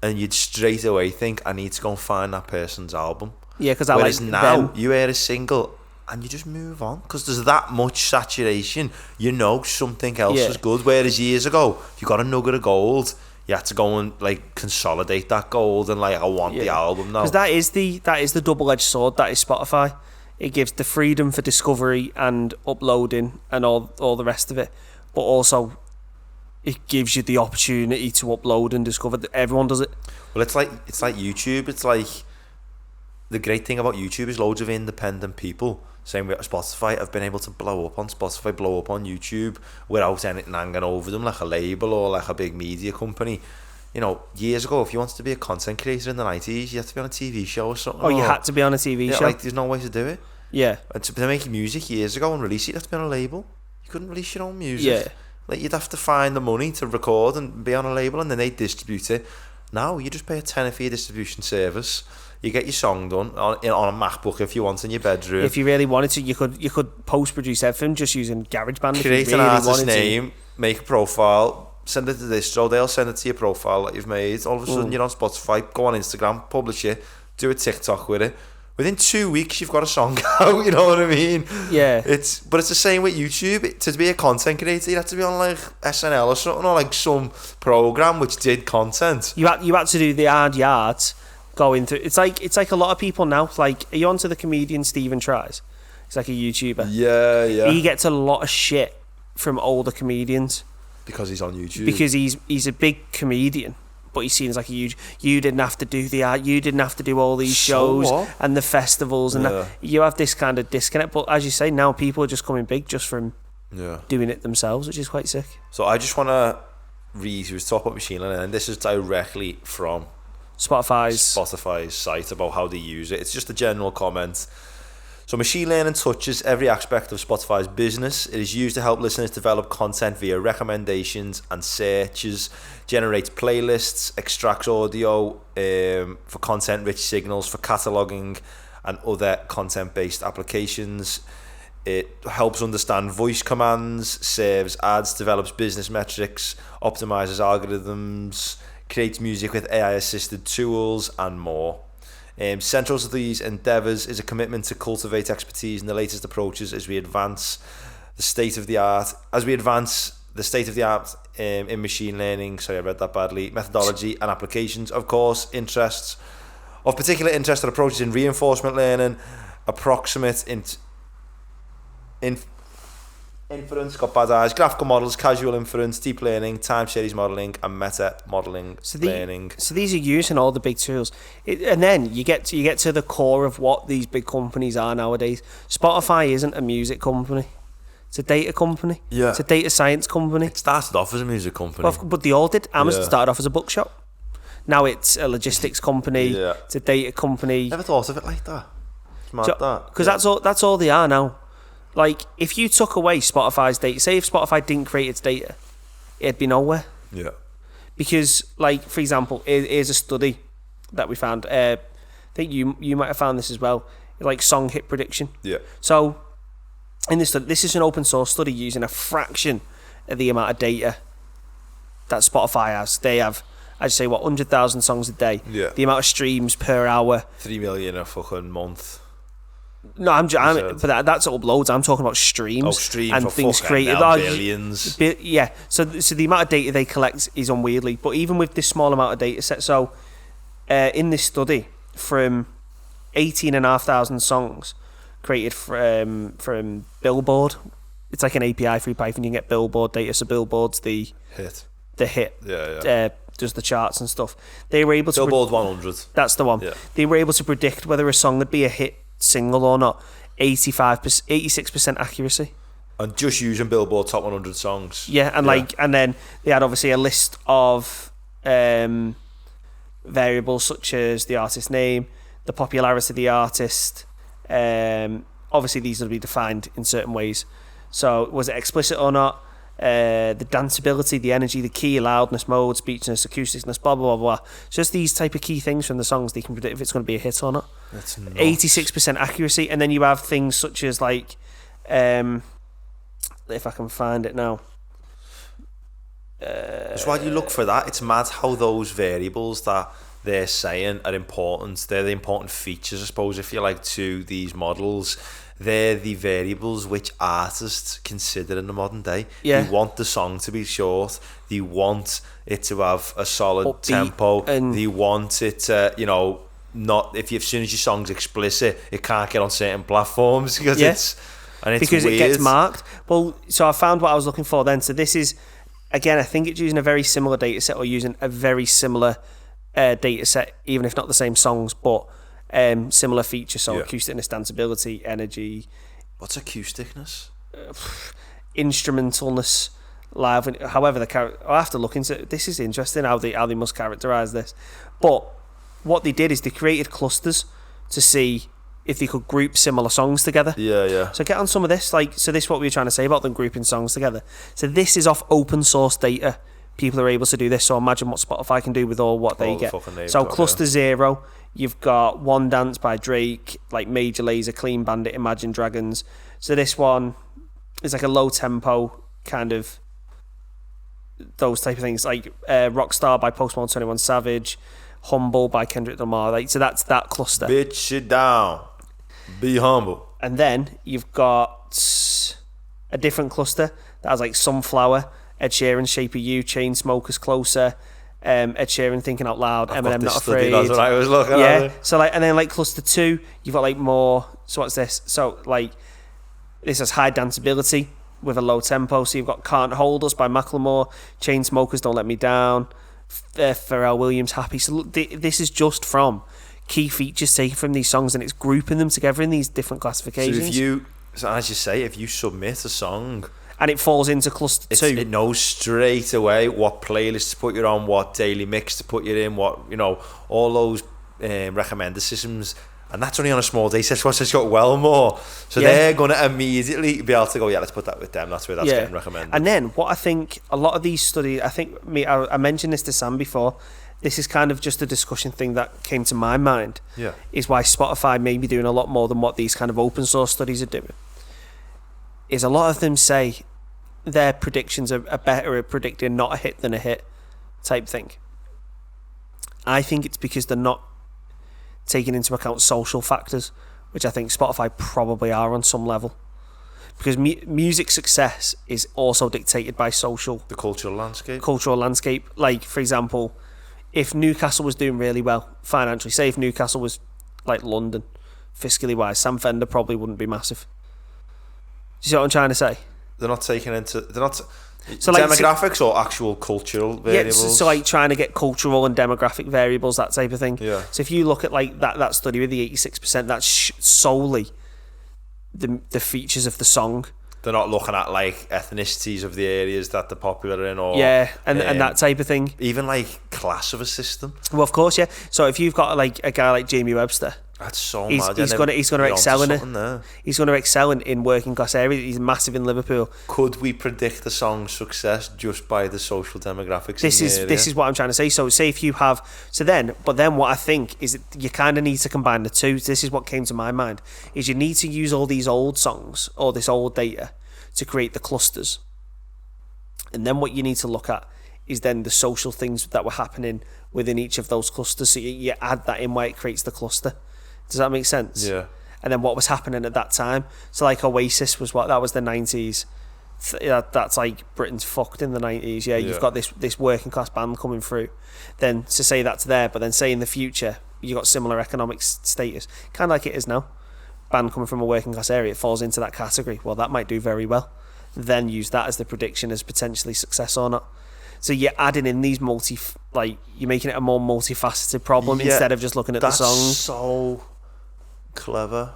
and you'd straight away think, I need to go and find that person's album. Yeah, because whereas now, you hear a single and you just move on, because there's that much saturation. You know something else is good. Whereas years ago, if you got a nugget of gold, you had to go and, like, consolidate that gold and, like, I want the album now. Because that is the double-edged sword. That is Spotify. It gives the freedom for discovery and uploading and all the rest of it, but also it gives you the opportunity to upload and discover. That everyone does it. Well, it's like YouTube. It's like, the great thing about YouTube is loads of independent people, same with Spotify, have been able to blow up on Spotify, blow up on YouTube without anything hanging over them, like a label or like a big media company. You know, years ago, if you wanted to be a content creator in the 90s, you had to be on a TV show or something. Oh, you had to be on a TV show? Like, there's no way to do it. Yeah. And to make music years ago and release it, you had to be on a label. You couldn't release your own music. Yeah. Like, you'd have to find the money to record and be on a label, and then they'd distribute it. Now, you just pay a tenner for your distribution service. You get your song done on a MacBook if you want, in your bedroom. If you really wanted to, you could post-produce everything just using GarageBand. Create an artist's name, make a profile, send it to distro, they'll send it to your profile that you've made. All of a sudden you're on Spotify, go on Instagram, publish it, do a TikTok with it. within 2 weeks you've got a song out. You know what I mean? Yeah. But it's the same with YouTube. To be a content creator, you have to be on like SNL or something, or like some program which did content. You had to do the hard yards going through. It's like a lot of people now. Like, are you onto the comedian Stephen Tries? He's like a YouTuber. Yeah. He gets a lot of shit from older comedians Because he's on YouTube. because he's a big comedian, but he's seen as like a huge. You didn't have to do the art. You didn't have to do all these shows what? and the festivals and that. You have this kind of disconnect. But as you say, now people are just coming big just from doing it themselves, which is quite sick. So I just want to read. He was talking about machine learning, and this is directly from Spotify's site about how they use it. It's just a general comment. So machine learning touches every aspect of Spotify's business. It is used to help listeners develop content via recommendations and searches, generates playlists, extracts audio for content-rich signals, for cataloging and other content-based applications. It helps understand voice commands, serves ads, develops business metrics, optimizes algorithms, creates music with AI-assisted tools, and more. Central to these endeavours is a commitment to cultivate expertise in the latest approaches as we advance the state of the art. In machine learning, sorry I read that badly, methodology and applications, of course, particular interest and approaches in reinforcement learning, approximate inference, got bad eyes, graphical models, casual inference, deep learning, time series modelling, and meta modelling learning. So these are using all the big tools, and then you get to the core of what these big companies are nowadays. Spotify isn't a music company; it's a data company. Yeah, it's a data science company. It started off as a music company, but they all did. Amazon started off as a bookshop. Now it's a logistics company. Yeah. It's a data company. Never thought of it like that. It's mad that. Because that's all they are now. Like, if you took away Spotify's data, say if Spotify didn't create its data, it'd be nowhere. Yeah. Because, like, for example, here's a study that we found. I think you might have found this as well, like song hit prediction. Yeah. So, in this study, this is an open source study using a fraction of the amount of data that Spotify has. They have, I'd say, 100,000 songs a day. Yeah. The amount of streams per hour. 3 million a fucking month. No, but that's uploads. I'm talking about streams, and things created. Billions. Yeah. So the amount of data they collect is unwieldy. But even with this small amount of data set, so in this study, from 18,500 songs created from Billboard, it's like an API through Python. You can get Billboard data. So Billboard's the hit. Yeah. Does the charts and stuff. They were able to Billboard 100. That's the one. Yeah. They were able to predict whether a song would be a hit single or not. 86% accuracy. And just using Billboard top 100 songs. Yeah, and then they had obviously a list of variables such as the artist name, the popularity of the artist. Obviously these will be defined in certain ways. So was it explicit or not? The danceability, the energy, the key, loudness, mode, speechness, acousticness, blah blah blah blah. Just these type of key things from the songs, they can predict if it's going to be a hit or not. That's nuts. 86% accuracy, and then you have things such as like, if I can find it now. That's why you look for that. It's mad how those variables that they're saying are important. They're the important features, I suppose, if you like, to these models. They're the variables which artists consider in the modern day. Yeah. They want the song to be short. They want it to have a solid upbeat tempo. And they want it to, not, if as soon as your song's explicit, it can't get on certain platforms because it's because weird. It gets marked. Well, so I found what I was looking for then. So this is, again, I think it's using a very similar data set or using a very similar data set, even if not the same songs, but similar features. So acousticness, danceability, energy. What's acousticness? Instrumentalness, live. However, I have to look into it. This is interesting how they must characterize this. But what they did is they created clusters to see if they could group similar songs together. Yeah. So get on some of this. So this is what we were trying to say about them grouping songs together. So this is off open source data. People are able to do this. So imagine what Spotify can do with all what they get. So Cluster Zero, you've got One Dance by Drake, like Major Lazer, Clean Bandit, Imagine Dragons. So this one is like a low tempo kind of those type of things, like Rockstar by Post Malone, 21 Savage, Humble by Kendrick Lamar. Like, so that's that cluster. Bitch it down. Be humble. And then you've got a different cluster that has like Sunflower, Ed Sheeran, Shape of You, Chainsmokers, Closer, Ed Sheeran, Thinking Out Loud, Eminem, Not Afraid. That's what I was looking at. Yeah. So like, and then like cluster 2, you've got like more. So what's this? So like, this has High Danceability with a low tempo. So you've got Can't Hold Us by Macklemore, Chainsmokers, Don't Let Me Down, Pharrell Williams, Happy. So look, this is just from key features taken from these songs, and it's grouping them together in these different classifications. So as you say, if you submit a song and it falls into cluster 2, it knows straight away what playlist to put you on, what daily mix to put you in, what, you know, all those recommender systems. And that's only on a small data set. It's got well more. So they're going to immediately be able to go, yeah, let's put that with them. That's where that's getting recommended. And then what I think, a lot of these studies, I mentioned this to Sam before, this is kind of just a discussion thing that came to my mind, is why Spotify may be doing a lot more than what these kind of open source studies are doing. Is a lot of them say their predictions are better at predicting not a hit than a hit type thing. I think it's because they're not taking into account social factors, which I think Spotify probably are on some level, because music success is also dictated by the cultural landscape. Like, for example, if Newcastle was doing really well financially, say if Newcastle was like London fiscally wise, Sam Fender probably wouldn't be massive. Do you see what I'm trying to say? They're not demographics or actual cultural variables. Yeah, so like trying to get cultural and demographic variables, that type of thing. Yeah. So if you look at like that study with the 86%, that's solely the features of the song. They're not looking at like ethnicities of the areas that they're popular in, or and that type of thing. Even like class of a system. Well, of course, yeah. So if you've got like a guy like Jamie Webster, that's so mad. He's going to excel in it. He's going to excel in working class areas. He's massive in Liverpool. Could we predict the song's success just by the social demographics? This is what I'm trying to say. So say if you have but then what I think is that you kind of need to combine the two. This is what came to my mind, is you need to use all these old songs or this old data to create the clusters, and then what you need to look at is then the social things that were happening within each of those clusters. So you add that in where it creates the cluster. Does that make sense? Yeah. And then what was happening at that time? So like Oasis was that was the 90s. That's like Britain's fucked in the 90s. Yeah, you've got this working class band coming through. Then to say that's there, but then say in the future you got similar economic status, kind of like it is now. Band coming from a working class area, it falls into that category. Well, that might do very well. Then use that as the prediction as potentially success or not. So you're adding in these you're making it a more multifaceted problem instead of just looking at the songs. That's so clever.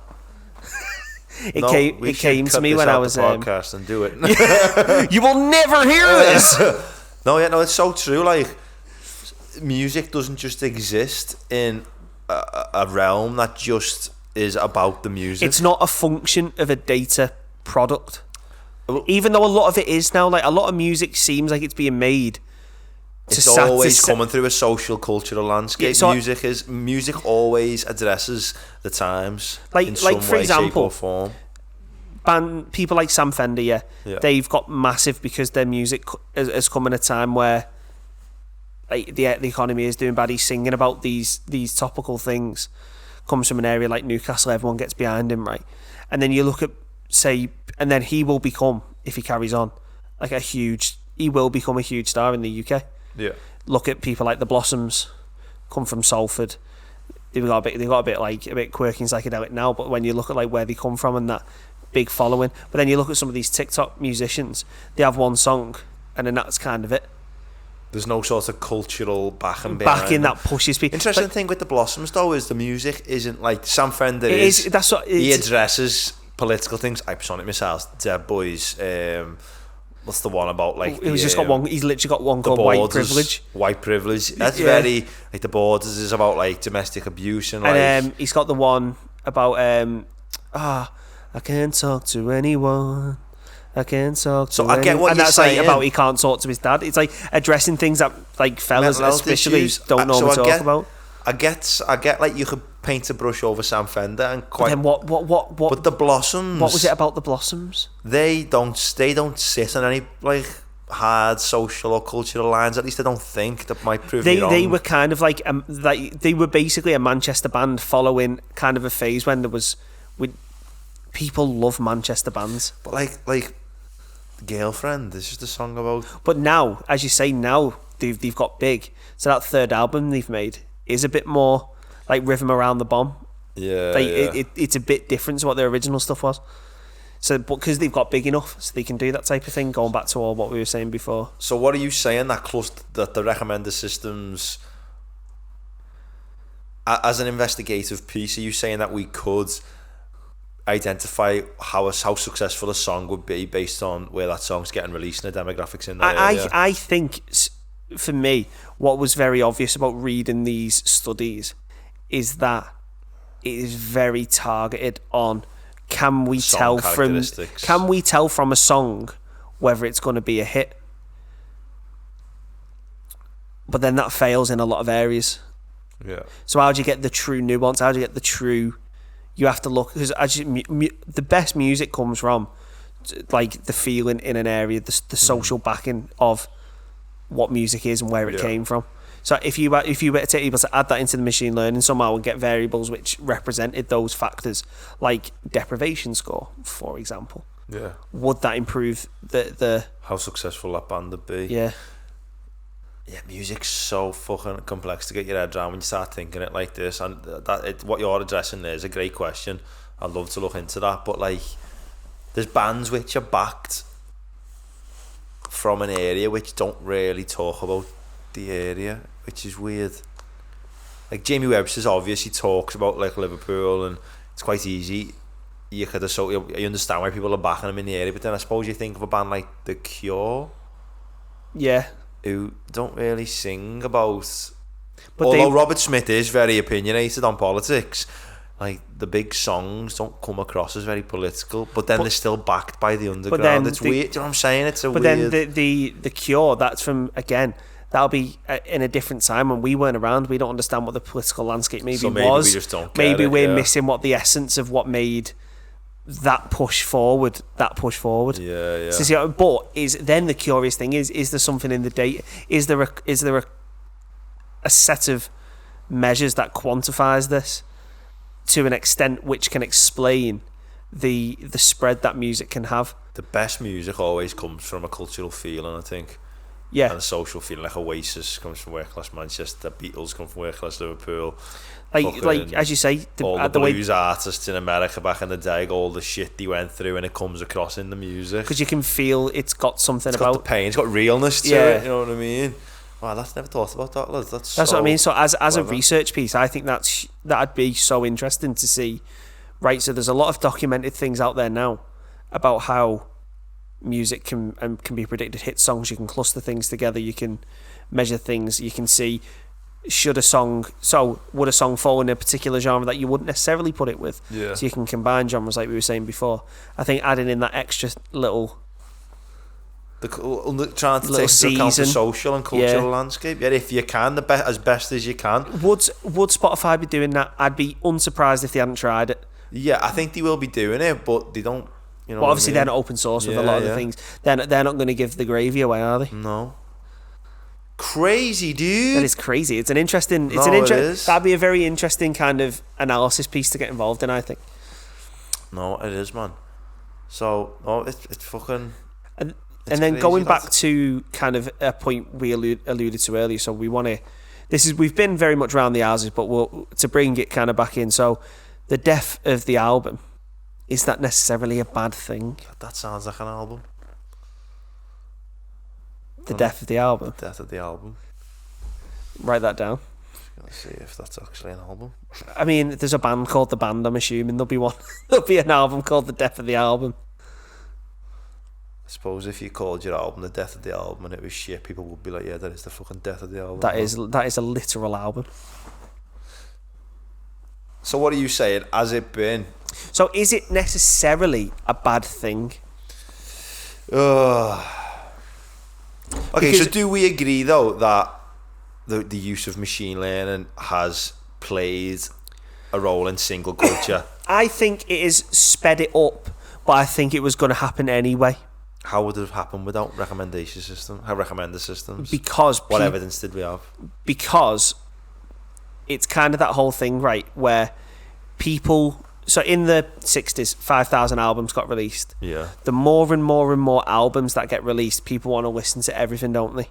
It came to me when I was podcast and do it. You will never hear this. It's so true. Like, music doesn't just exist in a realm that just is about the music. It's not a function of a data product. Even though a lot of it is now, like a lot of music seems like it's being made. It's always coming through a social, cultural landscape. Yeah, so music always addresses the times, like in some for way, example, shape or form. People like Sam Fender, they've got massive because their music has come in a time where like the economy is doing bad. He's singing about these topical things. Comes from an area like Newcastle, everyone gets behind him, right? And then you look at and then he will become, if he carries on, he will become a huge star in the UK. Yeah. Look at people like the Blossoms, come from Salford. They've got a bit quirky and psychedelic now, but when you look at like where they come from and that big following, but then you look at some of these TikTok musicians, they have one song and then that's kind of it. There's no sort of cultural backing that pushes people. Interesting thing with the Blossoms though is the music isn't like Sam Fender he addresses political things. Hypersonic Missiles, Dead Boys, what's the one about like he's literally got one called White Privilege. That's very like the Borders is about like domestic abuse and he's got the one about I can't talk to anyone. I can't talk to I get what and you're that's saying. Like about he can't talk to his dad. It's like addressing things that like fellas especially don't normally talk about. I get like you could paint a brush over Sam Fender and quite. But then what? But the Blossoms. What was it about the Blossoms? They don't sit on any like hard social or cultural lines. At least I don't think that might prove me wrong. They were kind of like they were basically a Manchester band following kind of a phase when there was. people love Manchester bands. But like Girlfriend is just a song about. But now, as you say, now they've got big. So that third album they've made is a bit more like Rhythm Around the Bomb. Yeah, Like yeah. it's a bit different to what their original stuff was. So, but because they've got big enough, so they can do that type of thing. Going back to all what we were saying before. So what are you saying that that the recommender systems, as an investigative piece, are you saying that we could identify how successful a song would be based on where that song's getting released and the demographics in that area? I think, for me, what was very obvious about reading these studies is that it is very targeted on can we tell from a song whether it's going to be a hit. But then that fails in a lot of areas. Yeah. So how do you get the true nuance? How do you get the true? You have to look, because the best music comes from like the feeling in an area, the social backing of what music is and where it came from. So if you were able to add that into the machine learning somehow and get variables which represented those factors, like deprivation score, for example, would that improve the how successful that band would be? Yeah, music's so fucking complex to get your head around when you start thinking it like this, and what you're addressing there is a great question. I'd love to look into that, but like, there's bands which are backed from an area which don't really talk about the area, which is weird. Like Jamie Webster's obviously talks about like Liverpool, and it's quite easy. You understand why people are backing him in the area, but then I suppose you think of a band like The Cure, who don't really sing about. But although Robert Smith is very opinionated on politics, like the big songs don't come across as very political. But then they're still backed by the underground. It's weird. Do you know what I'm saying? It's weird. But then the Cure, that's from, again, that'll be in a different time when we weren't around. We don't understand what the political landscape maybe was. We just don't get maybe it, we're missing what the essence of what made that push forward. Yeah. So, but then the curious thing is there something in the data? Is there a set of measures that quantifies this to an extent which can explain the spread that music can have? The best music always comes from a cultural feeling, I think. Yeah. And a social feeling, like Oasis comes from working class Manchester, Beatles come from working class Liverpool. Like as you say, all the blues artists in America back in the day, all the shit they went through, and it comes across in the music. Because you can feel it's got something it's about got the pain, it's got realness to it. You know what I mean? Wow, that's never thought about that, lads. That's what I mean. So as a research piece, I think that'd be so interesting to see. Right, so there's a lot of documented things out there now about how music can be predicted. Hit songs, you can cluster things together, you can measure things, you can see would a song fall in a particular genre that you wouldn't necessarily put it with. Yeah. So you can combine genres like we were saying before. I think adding in that extra little trying to take into account the social and cultural landscape. Yeah, if you can, as best as you can. Would Spotify be doing that? I'd be unsurprised if they hadn't tried it. Yeah, I think they will be doing it, but they don't. You know, well, obviously they're not open source with a lot of the things. They're not going to give the gravy away, are they? No. Crazy, dude. That is crazy. It is. That'd be a very interesting kind of analysis piece to get involved in, I think. No, it is, man. So, it's fucking. And then going back to kind of a point we alluded to earlier, so we want to. We've been very much around the houses, but to bring it kind of back in. So, the death of the album, is that necessarily a bad thing? That sounds like an album. The death of the album. The death of the album. Write that down. Let's see if that's actually an album. I mean, there's a band called The Band, I'm assuming there'll be one. There'll be an album called The Death of the Album. I suppose if you called your album The Death of the Album and it was shit, people would be like, yeah, that is the fucking death of the album. That is a literal album. So what are you saying? Has it been? So is it necessarily a bad thing? Okay, because so do we agree though that the use of machine learning has played a role in single culture? I think it has sped it up, but I think it was going to happen anyway. How would it have happened without recommender systems? Because what evidence did we have? Because it's kind of that whole thing, right, where people So in the 60s, 5,000 albums got released. Yeah. The more and more and more albums that get released, people want to listen to everything, don't they?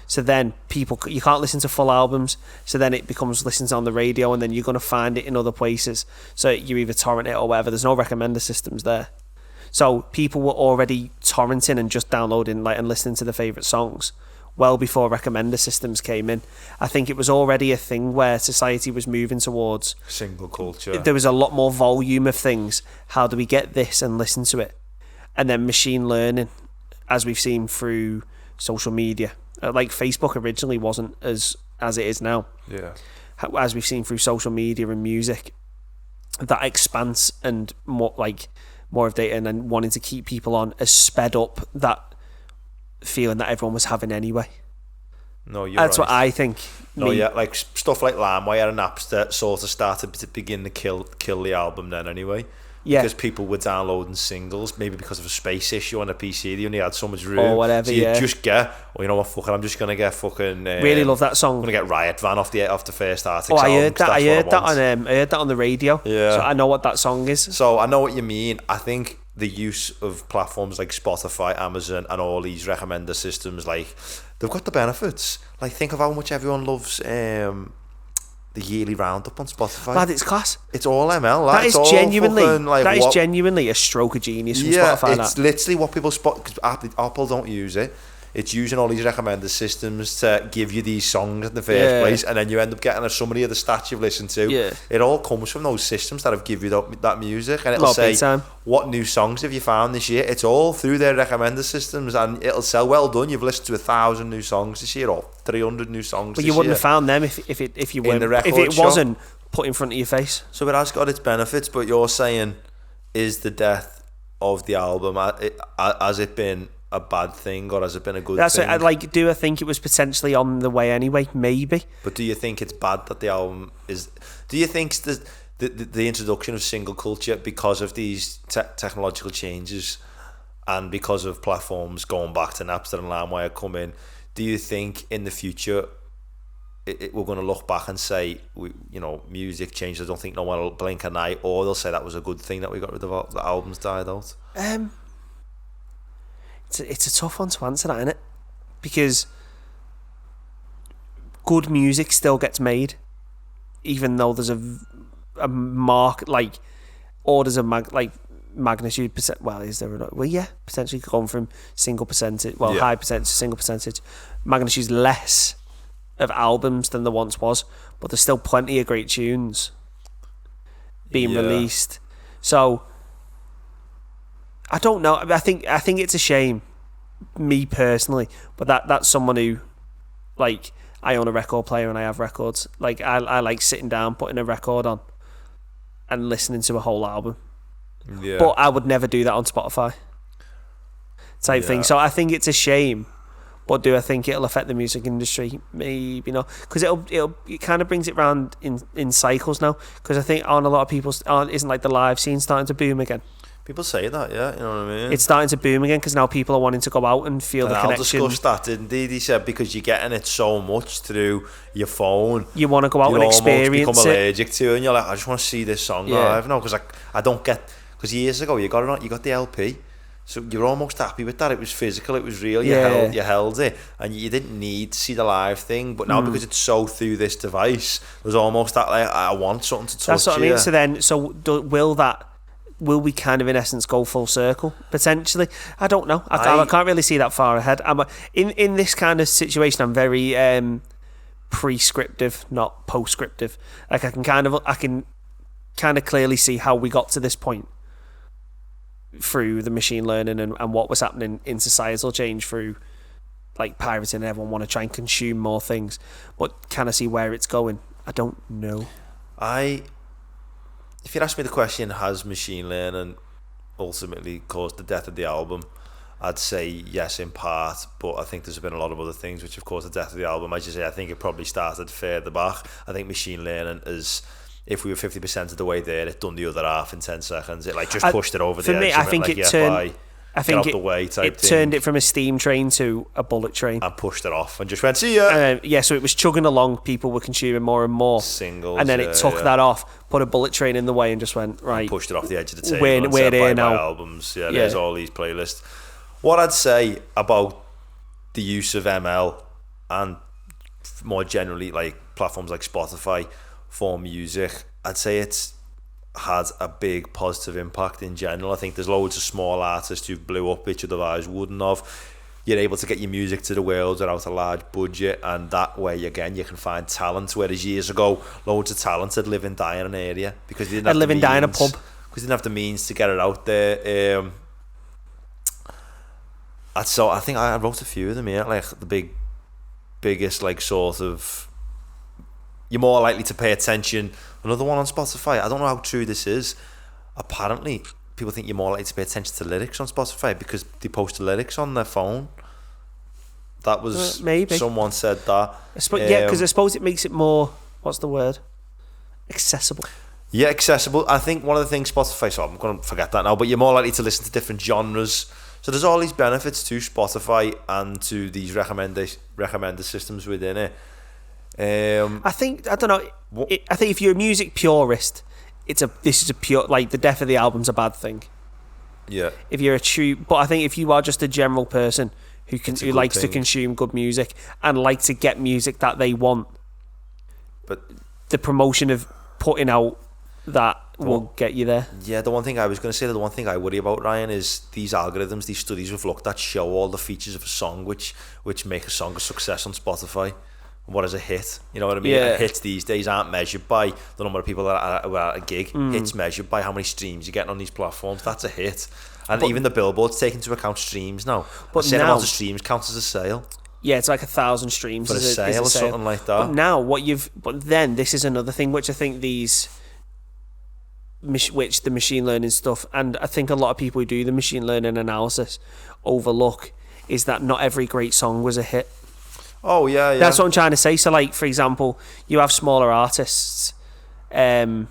So then you can't listen to full albums. So then it becomes listens on the radio, and then you're going to find it in other places. So you either torrent it or whatever. There's no recommender systems there. So people were already torrenting and just downloading and listening to their favourite songs well before recommender systems came in. I think it was already a thing where society was moving towards single culture. There was a lot more volume of things. How do we get this and listen to it? And then machine learning, as we've seen through social media, like Facebook originally wasn't as it is now. Yeah. As we've seen through social media and music, that expanse and more of data and then wanting to keep people on has sped up that feeling that everyone was having anyway. No, you're That's right. what I think. No, yeah, like stuff like LimeWire and Napster sort of started to begin to kill the album then anyway. Yeah. Because people were downloading singles, maybe because of a space issue on a PC, they only had so much room. Or whatever, so you yeah. just get, you know what, fuck it, I'm just going to get fucking... really love that song. I'm going to get Riot Van off the first Arctic I album. heard that. I heard that on the radio. Yeah. So I know what that song is. So I know what you mean. I think the use of platforms like Spotify, Amazon, and all these recommender systems, like, they've got the benefits. Like, think of how much everyone loves the yearly roundup on Spotify. Lad, it's class. It's all ML. That is all genuinely fucking, like, genuinely a stroke of genius from yeah, Spotify. it's literally what people spot, because Apple don't use it. It's using all these recommender systems to give you these songs in the first place, and then you end up getting a summary of the stats you've listened to. Yeah. It all comes from those systems that have give you that music, and it'll say what new songs have you found this year. It's all through their recommender systems, and it'll say, well done, you've listened to 1,000 new songs this year or 300 new songs. But this you wouldn't year. have found them if you weren't, if it wasn't put in front of your face. So it has got its benefits, but you're saying, is the death of the album, has it been a bad thing or has it been a good thing? Do I think it was potentially on the way anyway? Maybe. But do you think it's bad that the album is... Do you think the introduction of single culture, because of these technological changes and because of platforms going back to Napster and LimeWire coming, do you think in the future we're going to look back and say, music changed, I don't think no one will blink an eye, or they'll say that was a good thing that we got rid of the albums died out? It's a tough one to answer, that, isn't it? Because good music still gets made, even though there's a mark, like orders of magnitude percent. Well, is there? Potentially going from single percentage, high percentage to single percentage, magnitude's less of albums than there once was, but there's still plenty of great tunes being released. So I don't know. I think it's a shame, me personally, but that's someone who, like, I own a record player and I have records. Like, I like sitting down, putting a record on and listening to a whole album. Yeah. But I would never do that on Spotify type thing. So I think it's a shame. But do I think it'll affect the music industry? Maybe not, because it kind of brings it round in cycles now. Because I think on a lot of people isn't like the live scene starting to boom again. People say that, yeah, you know what I mean? It's starting to boom again because now people are wanting to go out and feel the connection. Al discussed that, didn't he? He said because you're getting it so much through your phone, you want to go out and experience it. You almost become allergic to it, and you're like, I just want to see this song live. No, because I don't get, because years ago you got the LP, so you're almost happy with that. It was physical, it was real. You held it, and you didn't need to see the live thing. But now because it's so through this device, there's almost that, like, I want something to touch. That's what I mean. So will we kind of in essence go full circle potentially? I don't know. I can't really see that far ahead. In this kind of situation, I'm very prescriptive, not postscriptive. Like I can kind of clearly see how we got to this point through the machine learning and what was happening in societal change through, like, pirating and everyone want to try and consume more things. But can I see where it's going? I don't know. If you'd ask me the question, has machine learning ultimately caused the death of the album, I'd say yes in part, but I think there's been a lot of other things which have caused the death of the album. As you say, I think it probably started further back. I think machine learning is, if we were 50% of the way there, it done the other half in 10 seconds. It just pushed it over the edge. For me, I think I think out the way type it thing. turned it from a steam train to a bullet train. And pushed it off and just went, see ya. Yeah, so it was chugging along. People were consuming more and more Singles, and then it took that off, put a bullet train in the way, and just went right. And pushed it off the edge of the table. We're and said, there buy now. my albums. Yeah, there's all these playlists. What I'd say about the use of ML and more generally like platforms like Spotify for music, I'd say it's had a big positive impact in general. I think there's loads of small artists who blew up which otherwise wouldn't have. You're able to get your music to the world without a large budget, and that way again you can find talent, whereas years ago loads of talent would live and die in an area because they didn't have live and die in a pub because they didn't have the means to get it out there. So I think I wrote a few of them here, like the biggest like sort of, you're more likely to pay attention. Another one on Spotify, I don't know how true this is. Apparently, people think you're more likely to pay attention to lyrics on Spotify because they post the lyrics on their phone. That was maybe someone said that. Yeah, because I suppose it makes it more. What's the word? Accessible. Yeah, accessible. I think one of the things Spotify. So I'm going to forget that now. But you're more likely to listen to different genres. So there's all these benefits to Spotify and to these recommender systems within it. I think, I don't know, I think if you're a music purist, this is a pure, like the death of the album's a bad thing. Yeah. If you're a true, but I think if you are just a general person who likes to consume good music and like to get music that they want, but the promotion of putting out that will get you there. Yeah, the one thing I was going to say, the one thing I worry about, Ryan, is these algorithms, these studies we've looked at show all the features of a song which make a song a success on Spotify. What is a hit? You know what I mean? Yeah. And hits these days aren't measured by the number of people that are at a gig. Hits measured by how many streams you're getting on these platforms. That's a hit. And even the billboards take into account streams now. But a certain amount of streams counts as a sale. Yeah, it's like 1,000 streams for a sale or something like that. But now but then this is another thing which I think which the machine learning stuff, and I think a lot of people who do the machine learning analysis overlook, is that not every great song was a hit. Oh yeah. That's what I'm trying to say. So like, for example, you have smaller artists. I'm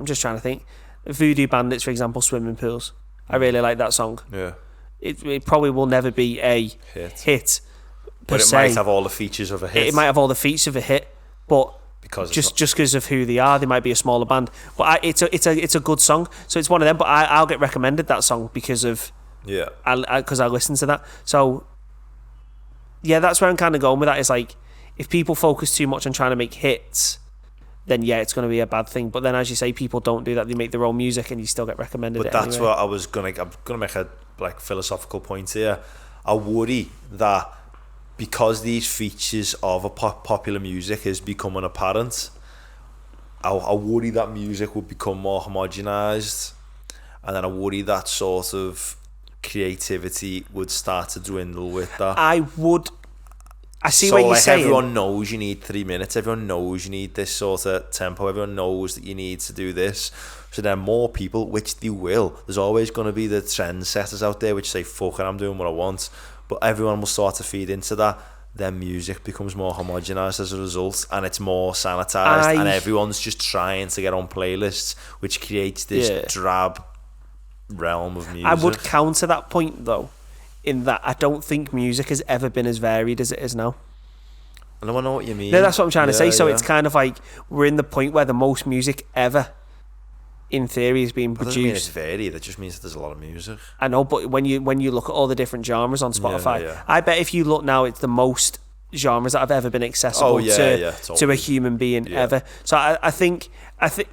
just trying to think. Voodoo Bandits, for example, Swimming Pools. I really like that song. Yeah. It probably will never be a hit but it might have all the features of a hit. It might have all the features of a hit, but just because of who they are, they might be a smaller band. But it's a good song. So it's one of them. But I'll get recommended that song because of because I listen to that. So yeah, that's where I'm kind of going with that. Is like, if people focus too much on trying to make hits, then yeah, it's going to be a bad thing. But then, as you say, people don't do that. They make their own music, and you still get recommended. But that's anyway. what I'm gonna make a philosophical point here. I worry that because these features of a popular music is becoming apparent, I worry that music will become more homogenized, and then I worry that sort of creativity would start to dwindle with that. I see what you're saying. Everyone knows you need 3 minutes. Everyone knows you need this sort of tempo. Everyone knows that you need to do this. So then more people, which they will. There's always going to be the trendsetters out there which say, fuck it, I'm doing what I want. But everyone will start to feed into that. Then music becomes more homogenized as a result, and it's more sanitized, and everyone's just trying to get on playlists, which creates this drab realm of music. I would counter that point though, in that I don't think music has ever been as varied as it is now. I don't know what you mean. No, that's what I'm trying to say. So it's kind of like we're in the point where the most music ever, in theory, is being produced. That doesn't mean it's varied. That just means that there's a lot of music. I know, but when you look at all the different genres on Spotify, I bet if you look now, it's the most genres that have ever been accessible to a human being ever. So I think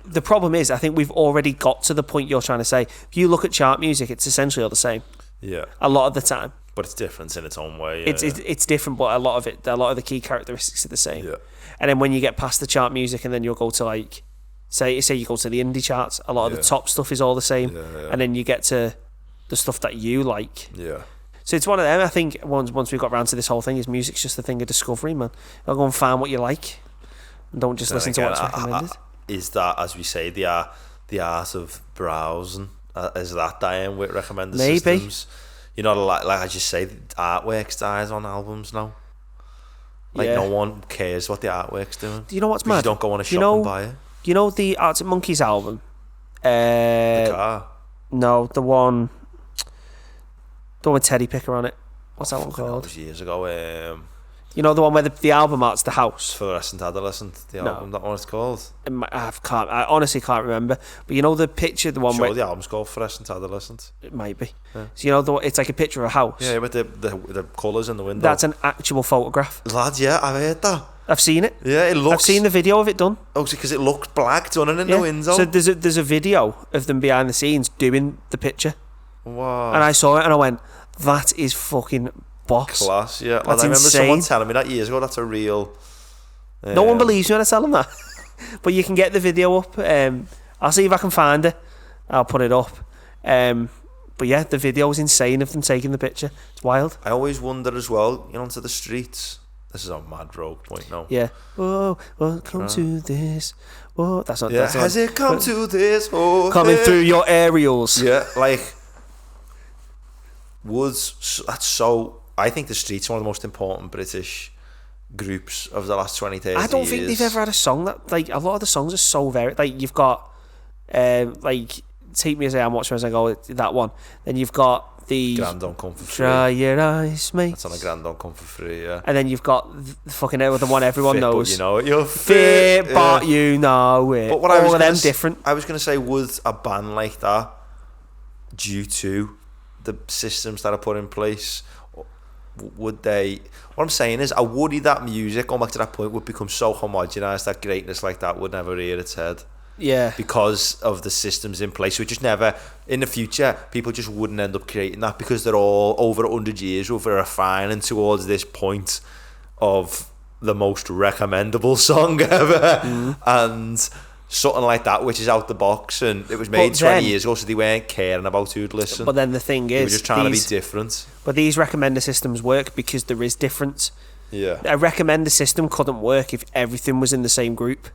the problem is, I think we've already got to the point you're trying to say. If you look at chart music, it's essentially all the same. Yeah. A lot of the time. But it's different in its own way. It's different, but a lot of the key characteristics are the same. Yeah. And then when you get past the chart music, and then you'll go to like, say you go to the indie charts, a lot of the top stuff is all the same. And then you get to the stuff that you like. Yeah. So it's one of them. I think once we got round to this whole thing, is music's just a thing of discovery, man. You'll go and find what you like, and don't just listen to what's recommended. Is that, as we say, the art of browsing? Is that dying with recommended systems? You know, like I just say, artworks dies on albums now. Like no one cares what the artwork's doing. Do you know what's mad? You don't go on a shop and buy it. You know the Arctic Monkeys album? The car? No, the one... The one with Teddy Picker on it. What's that one That called? was years ago. You know the one where the album art's the house. Fluorescent Adolescent, the No. album, that one it's called. I honestly can't remember. But you know the picture, the one Sure, where the album's called Fluorescent Adolescent. it might be. Yeah. So you know it's like a picture of a house. Yeah, with the colours in the window. That's an actual photograph. Lad, yeah, I've heard that. I've seen it. Yeah, it looks. I've seen the video of it done. Oh, because it looks black done in Yeah. the window. So there's a video of them behind the scenes doing the picture, Wow. and I saw it and I went, "That is fucking boss." Class, yeah. Lad, That's I remember someone insane. telling me that years ago. That's a real. No one believes me when I tell them that. But you can get the video up. I'll see if I can find it. I'll put it up. But yeah, the video is insane of them taking the picture. It's wild. I always wonder as well, onto the streets. This is a mad rogue point now. Yeah. Oh, welcome to this. Oh, that's not. Yeah, That's has not, it come to this? Oh, coming hey. through your aerials? Yeah, like that's so. I think the streets are one of the most important British groups of the last 20, 30 I don't years. think they've ever had a song that, like, a lot of the songs are so varied. Like, you've got, like, Take Me As I Am, Watch Me As I Go, that one. Then you've got the Grand Don't Come For Free. Dry Your Eyes, Mate. That's on a Grand Don't Come For Free, yeah. And then you've got the fucking the one everyone Fit, knows. But you know it. You're Fit, fit, but yeah. you know it. But what all I was of gonna them different. I was going to say, would a ban like that, due to the systems that are put in place, would they... What I'm saying is, I worry that music, going back to that point, would become so homogenised that greatness like that would never rear its head. Yeah. Because of the systems in place. We just never, in the future, people just wouldn't end up creating that because they're all over 100 years over refining towards this point of the most recommendable song ever. And something like that, which is out the box, and it was made But 20 then- years ago, so they weren't caring about who'd listen. But then the thing They were is, just trying these, to be different. but these recommender systems work because there is difference. Yeah. A recommender system couldn't work if everything was in the same group,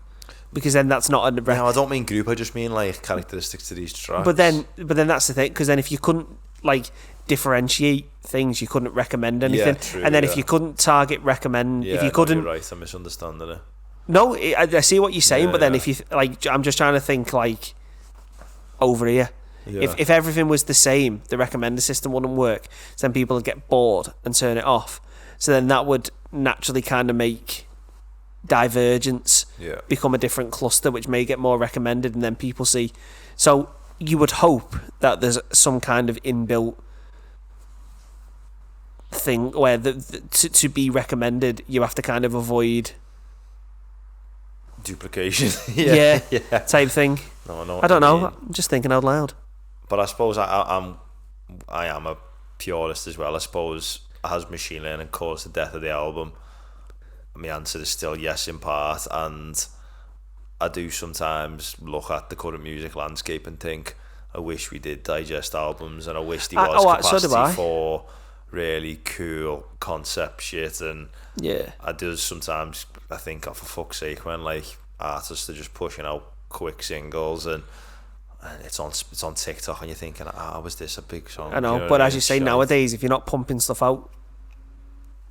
because then that's not a. No, I don't mean group, I just mean like characteristics to these tracks. But then that's the thing, because then if you couldn't like differentiate things, you couldn't recommend anything. true, and then yeah. if you couldn't target recommend, yeah, if you no, couldn't, you're right, I'm misunderstanding it. no, I see what you're saying. Yeah, but then yeah. if you like, I'm just trying to think like over here. Yeah. If everything was the same, the recommender system wouldn't work. So then people would get bored and turn it off. So then that would naturally kind of make Divergence Yeah. become a different cluster, which may get more recommended, and then people see. So you would hope that there's some kind of inbuilt thing where to be recommended, you have to kind of avoid Duplication. yeah, yeah. type thing. No, I know. I don't what you know. mean. I'm just thinking out loud. But I suppose I am a purist as well. I suppose, has machine learning caused the death of the album? My answer is still yes, in part. And I do sometimes look at the current music landscape and think, I wish we did digest albums, and I wish there was so do I. capacity for really cool concept shit. And Yeah. I do sometimes, I think, oh, for fuck's sake, when like artists are just pushing out quick singles and it's on TikTok, and you're thinking, was this a big song? I know, You know but what I as mean? you say, So nowadays, if you're not pumping stuff out,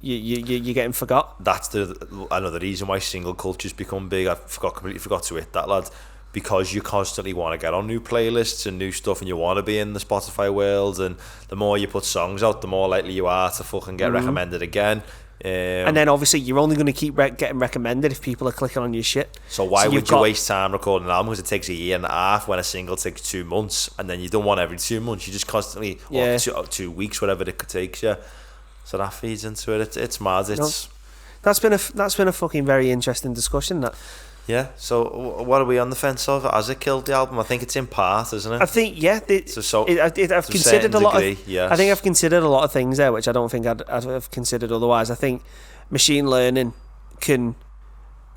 you're getting forgot. that's another reason why single culture's become big. Completely forgot to hit that, lad. Because you constantly want to get on new playlists and new stuff, and you want to be in the Spotify world, and the more you put songs out, the more likely you are to fucking get recommended again. And then obviously you're only going to keep getting recommended if people are clicking on your shit. So why you've would you got- waste time recording an album? Because it takes a year and a half when a single takes 2 months, and then you don't want every 2 months. You just constantly, Yeah. or 2 weeks, whatever it takes you. So that feeds into it. It's mad. It's That's been a fucking very interesting discussion. That yeah. So what are we on the fence of? Has it killed the album? I think it's in part, isn't it? I think I've to a considered certain a lot degree, of. yes. I think I've considered a lot of things there, which I don't think I'd have considered otherwise. I think machine learning can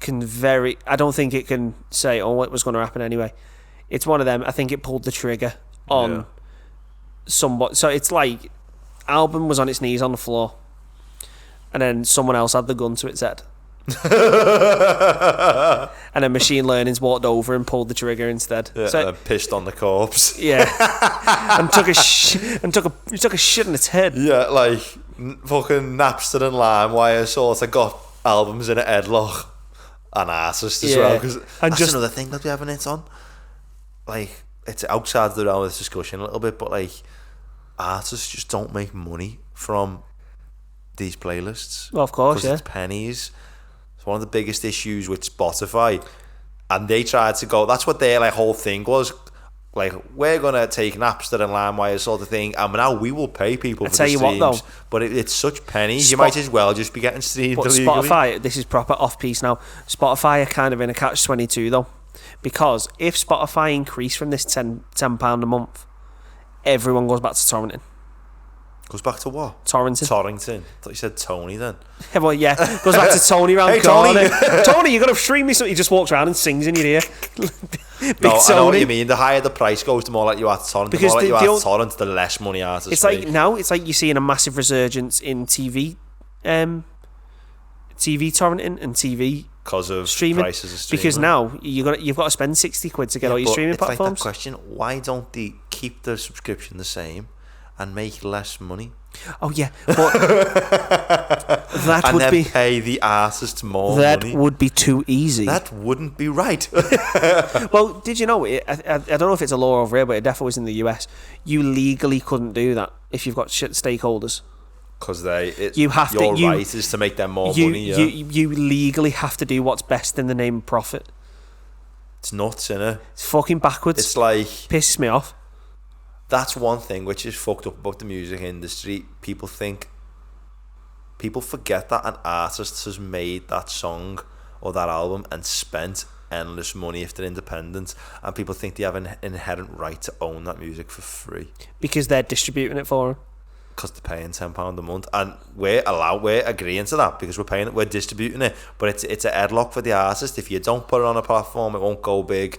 very. I don't think it can say, "Oh, it was going to happen anyway." It's one of them. I think it pulled the trigger on Yeah. somebody. So it's like album was on its knees on the floor, and then someone else had the gun to its head. And then machine learning's walked over and pulled the trigger instead. Yeah, So and pissed on the corpse. yeah, and took a shit in its head. Yeah, like fucking Napster and LimeWire sort of got albums in a headlock and artists as Yeah. well. Because And that's just- another thing that we haven't hit on. Like, it's outside the realm of this discussion a little bit, but like, artists just don't make money from these playlists. Well, of course, because it's pennies. It's one of the biggest issues with Spotify, and they tried to go. That's what their like whole thing was. Like, we're gonna take Napster and LimeWire sort of thing, and now we will pay people for the streams. What, though, but it's such pennies. You might as well just be getting streamed illegally. Spotify, this is proper off piece now. Spotify are kind of in a catch-22 though, because if Spotify increase from this £10 a month, everyone goes back to torrenting. Goes back to what? Torrenting. I thought you said Tony then. Yeah, well, yeah. Goes back to Tony round the corner. Tony, you got to stream me something. He just walks around and sings in your ear. I know what you mean. The higher the price goes, the more like you are to torrent. Because the more like you are to torrent, the less money artists it's make. Like now, it's like you're seeing a massive resurgence in TV torrenting and TV because of streaming. Prices of streaming. Because now you've got to spend £60 to get all your streaming platforms. Like that question: why don't they keep the subscription the same and make less money? Oh yeah, but that and would then be pay the artists more that money. That would be too easy. That wouldn't be right. Well, did you know? I don't know if it's a law over here, but it definitely was in the US. You legally couldn't do that if you've got stakeholders. Because your right is to make them more money. Yeah. You legally have to do what's best in the name of profit. It's nuts, innit? It's fucking backwards. It's like pisses me off. That's one thing which is fucked up about the music industry. People forget that an artist has made that song or that album and spent endless money if they're independent, and people think they have an inherent right to own that music for free because they're distributing it for them. Because they're paying £10 a month, and we're agreeing to that because we're distributing it. But it's a headlock for the artist. If you don't put it on a platform, it won't go big.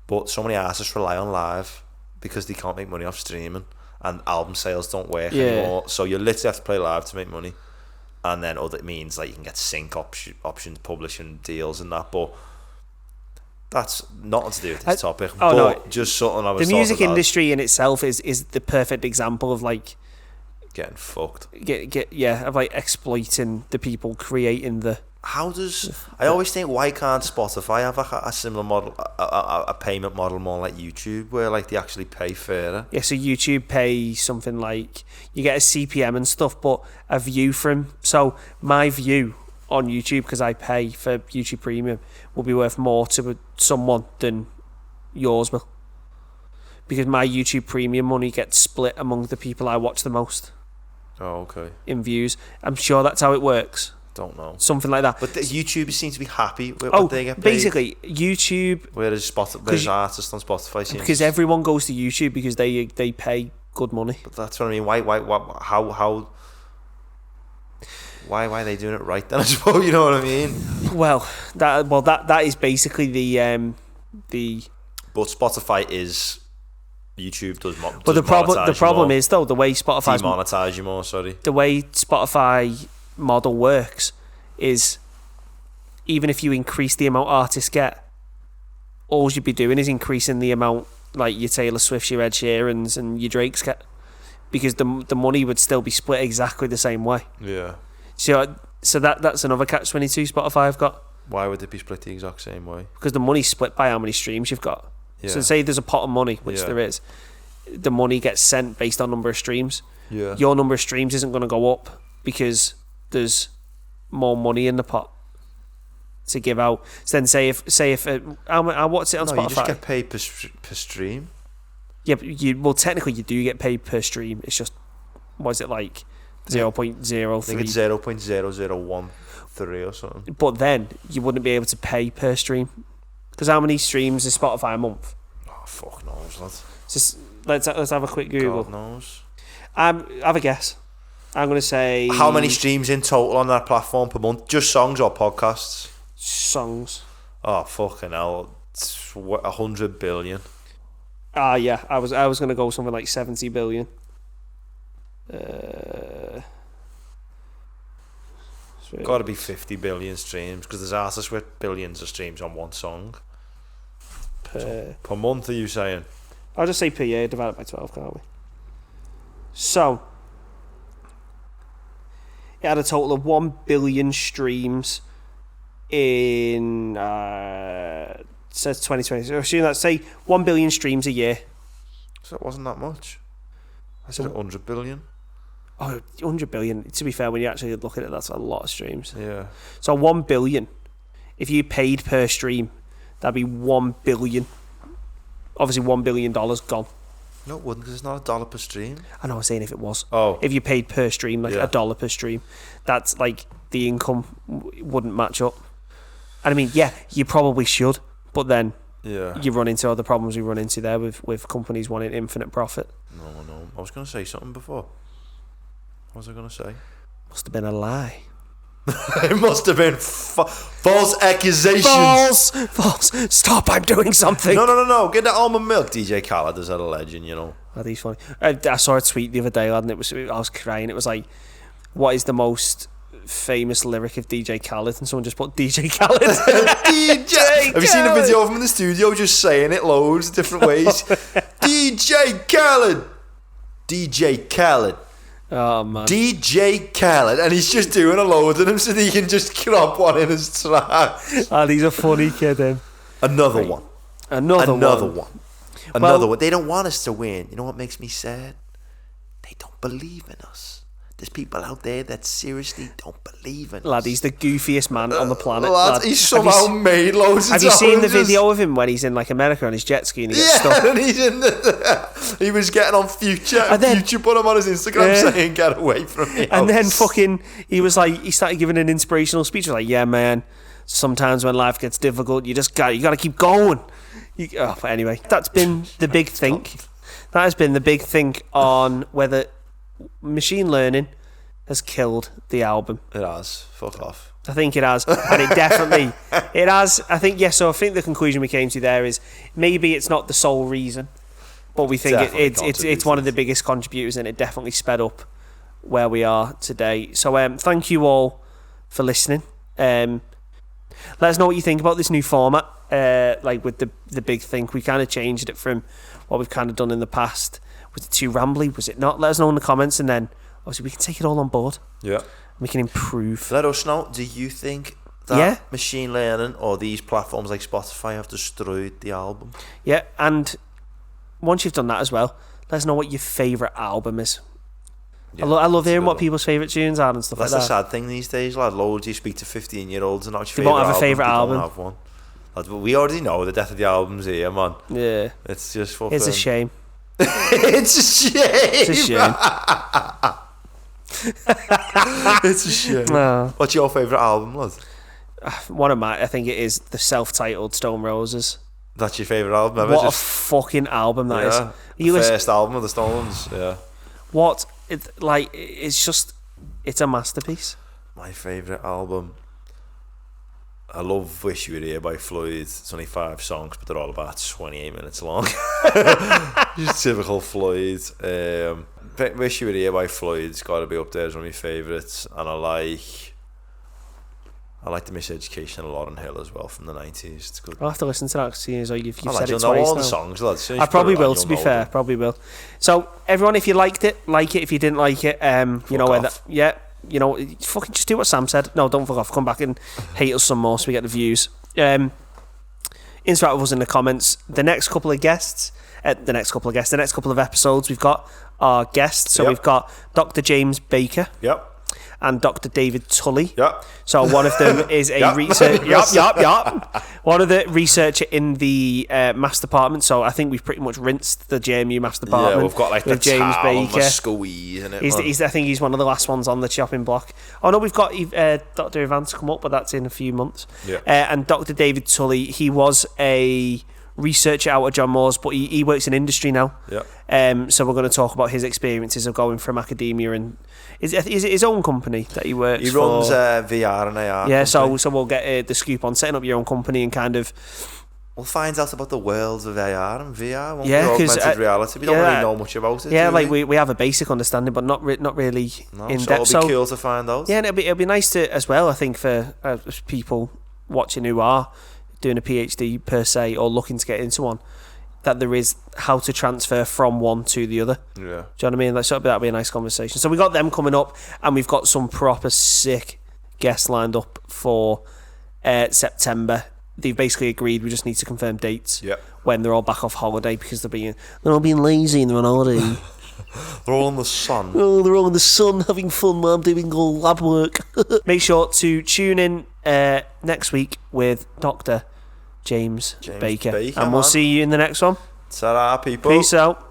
But so many artists rely on live because they can't make money off streaming, and album sales don't work anymore. So you literally have to play live to make money, and then other means like you can get sync options, publishing deals, and that. But that's nothing to do with this topic. Just something I was. The music industry in itself is the perfect example of like getting fucked. Of like exploiting the people creating the. I always think, why can't Spotify have a similar model, a payment model more like YouTube, where like they actually pay fairer? Yeah, so YouTube pay something like, you get a CPM and stuff, but a view so my view on YouTube, because I pay for YouTube Premium, will be worth more to someone than yours will. Because my YouTube Premium money gets split among the people I watch the most. Oh, okay. In views. I'm sure that's how it works. Don't know. Something like that. But YouTubers seem to be happy with what they get paid. Basically, YouTube... Whereas artists on Spotify seems... Because everyone goes to YouTube because they pay good money. But that's what I mean. Why are they doing it right then, I suppose? You know what I mean? Well, that is basically the... But Spotify is... YouTube does but the problem is, though, the way Spotify... Demonetize you more, sorry. The way Spotify model works is, even if you increase the amount artists get, all you'd be doing is increasing the amount like your Taylor Swifts, your Ed Sheerans and your Drakes get, because the money would still be split exactly the same way. Yeah. So that's another catch-22 Spotify have got. Why would it be split the exact same way? Because the money's split by how many streams you've got. Yeah. So say there's a pot of money, which there is, the money gets sent based on number of streams. Yeah. Your number of streams isn't going to go up because there's more money in the pot to give out. So then say if what's it on Spotify? You just get paid per stream. Yeah, but technically you do get paid per stream. It's just, what is it, like 0.03? I think it's 0.0013 or something. But then you wouldn't be able to pay per stream, because how many streams is Spotify a month? Oh, fuck knows, lad. Just let's have a quick Google. God knows. Have a guess. I'm going to say... How many streams in total on that platform per month? Just songs or podcasts? Songs. Oh, fucking hell. It's 100 billion. Yeah. I was going to go something like 70 billion. Got to be 50 billion streams, because there's artists with billions of streams on one song. Per month, are you saying? I'll just say per year, divided by 12, can't we? So... it had a total of 1 billion streams in says 2020. So assume that, say 1 billion streams a year. So it wasn't that much. I said 100 billion. Oh, 100 billion. To be fair, when you actually look at it, that's a lot of streams. Yeah. So 1 billion. If you paid per stream, that'd be 1 billion. Obviously, $1 billion gone. No, it wouldn't, because it's not $1 per stream. I know, I was saying if it was. Oh. If you paid per stream, like $1 per stream, that's like the income wouldn't match up. And I mean, yeah, you probably should, but then you run into other problems we run into there with companies wanting infinite profit. No. I was going to say something before. What was I going to say? Must have been a lie. It must have been false accusations. False. Stop, I'm doing something. No. Get that almond milk. DJ Khaled is a legend, you know. Oh, he's funny. I saw a tweet the other day, lad, and I was crying. It was like, what is the most famous lyric of DJ Khaled? And someone just put DJ Khaled. DJ Have you seen a video of him in the studio just saying it loads of different ways? DJ Khaled. DJ Khaled. Oh, man. DJ Khaled, and he's just doing a load of them so that he can just crop one in his track. And he's a funny kid, then. Another one. Another one. They don't want us to win. You know what makes me sad? They don't believe in us. There's people out there that seriously don't believe in us. Lad, he's the goofiest man on the planet. Lad, he's somehow made loads of Have you seen the video of him when he's in like America on his jet ski and he gets stuck? And he's in he was getting on Future, and then Future put him on his Instagram saying, "Get away from me." And then he started giving an inspirational speech. He was like, "Yeah, man, sometimes when life gets difficult, you got to keep going." But anyway, that's been the big think. That has been the big think on whether machine learning has killed the album. It has. Fuck off. I think it has, and it definitely it has. I think yes. So I think the conclusion we came to there is maybe it's not the sole reason, but we think it's one of the biggest contributors, and it definitely sped up where we are today. So thank you all for listening. Let us know what you think about this new format. Like with the big think, we kind of changed it from what we've kind of done in the past. Was it too rambly? Was it not? Let us know in the comments, and then obviously we can take it all on board. Yeah. We can improve. Let us know. Do you think that machine learning or these platforms like Spotify have destroyed the album? Yeah, and once you've done that as well, let us know what your favourite album is. Yeah, I love hearing what people's favourite tunes are and stuff like that. That's the sad thing these days, lad. Loads you speak to 15-year-olds and not your they won't have a favourite album. Don't have one. Lad, we already know the death of the album's here, man. Yeah. It's just fucking... It's a shame. It's a shame. It's a shame. It's a shame. No. What's your favourite album, lad? One of my, I think it is the self-titled Stone Roses. That's your favourite album ever? What a fucking album that is. The first album of the Stones, yeah. What? It's a masterpiece. My favourite album... I love Wish You Were Here by Floyd. It's only 5 songs, but they're all about 28 minutes long. Just typical Floyd. Wish You Were Here by Floyd's got to be up there as one of my favourites. And I like The Miseducation of Lauryn Hill as well from the 90s. It's good. I'll have to listen to that because you've said it twice know all now. the songs, lads. I probably will, to be fair. Probably will. So, everyone, if you liked it, like it. If you didn't like it, you know where that... Yeah. You know, fucking just do what Sam said. No, don't fuck off. Come back and hate us some more so we get the views. Interact with us in the comments. The next couple of episodes we've got are guests. So we've got Dr. James Baker. Yep. And Dr. David Tully. Yep. So one of them is a researcher. One of the researcher in the maths department. So I think we've pretty much rinsed the JMU maths department. Yeah, we've got like the James Baker. Squeeze in it. I think he's one of the last ones on the chopping block. Oh no, we've got Dr. Evans come up, but that's in a few months. Yeah. And Dr. David Tully, he was a researcher out at John Moores, but he works in industry now. Yeah. So we're going to talk about his experiences of going from academia and is it his own company that he works for? He runs VR and AR. Yeah, so we'll get the scoop on setting up your own company and kind of... We'll find out about the worlds of AR and VR. Augmented reality. We don't really know much about it. Yeah, like we have a basic understanding, but not really in depth. So it'll be cool to find out. Yeah, and it'll be nice to as well. I think for people watching who are doing a PhD per se or looking to get into one, that there is how to transfer from one to the other. Yeah. Do you know what I mean? That'll be a nice conversation. So we got them coming up, and we've got some proper sick guests lined up for September. They've basically agreed. We just need to confirm dates when they're all back off holiday because they're all being lazy and they're on holiday. They're all in the sun. Oh, they're all in the sun having fun while I'm doing all lab work. Make sure to tune in next week with Dr. James Baker. And we'll see you in the next one. Ta-ra, people. Peace out.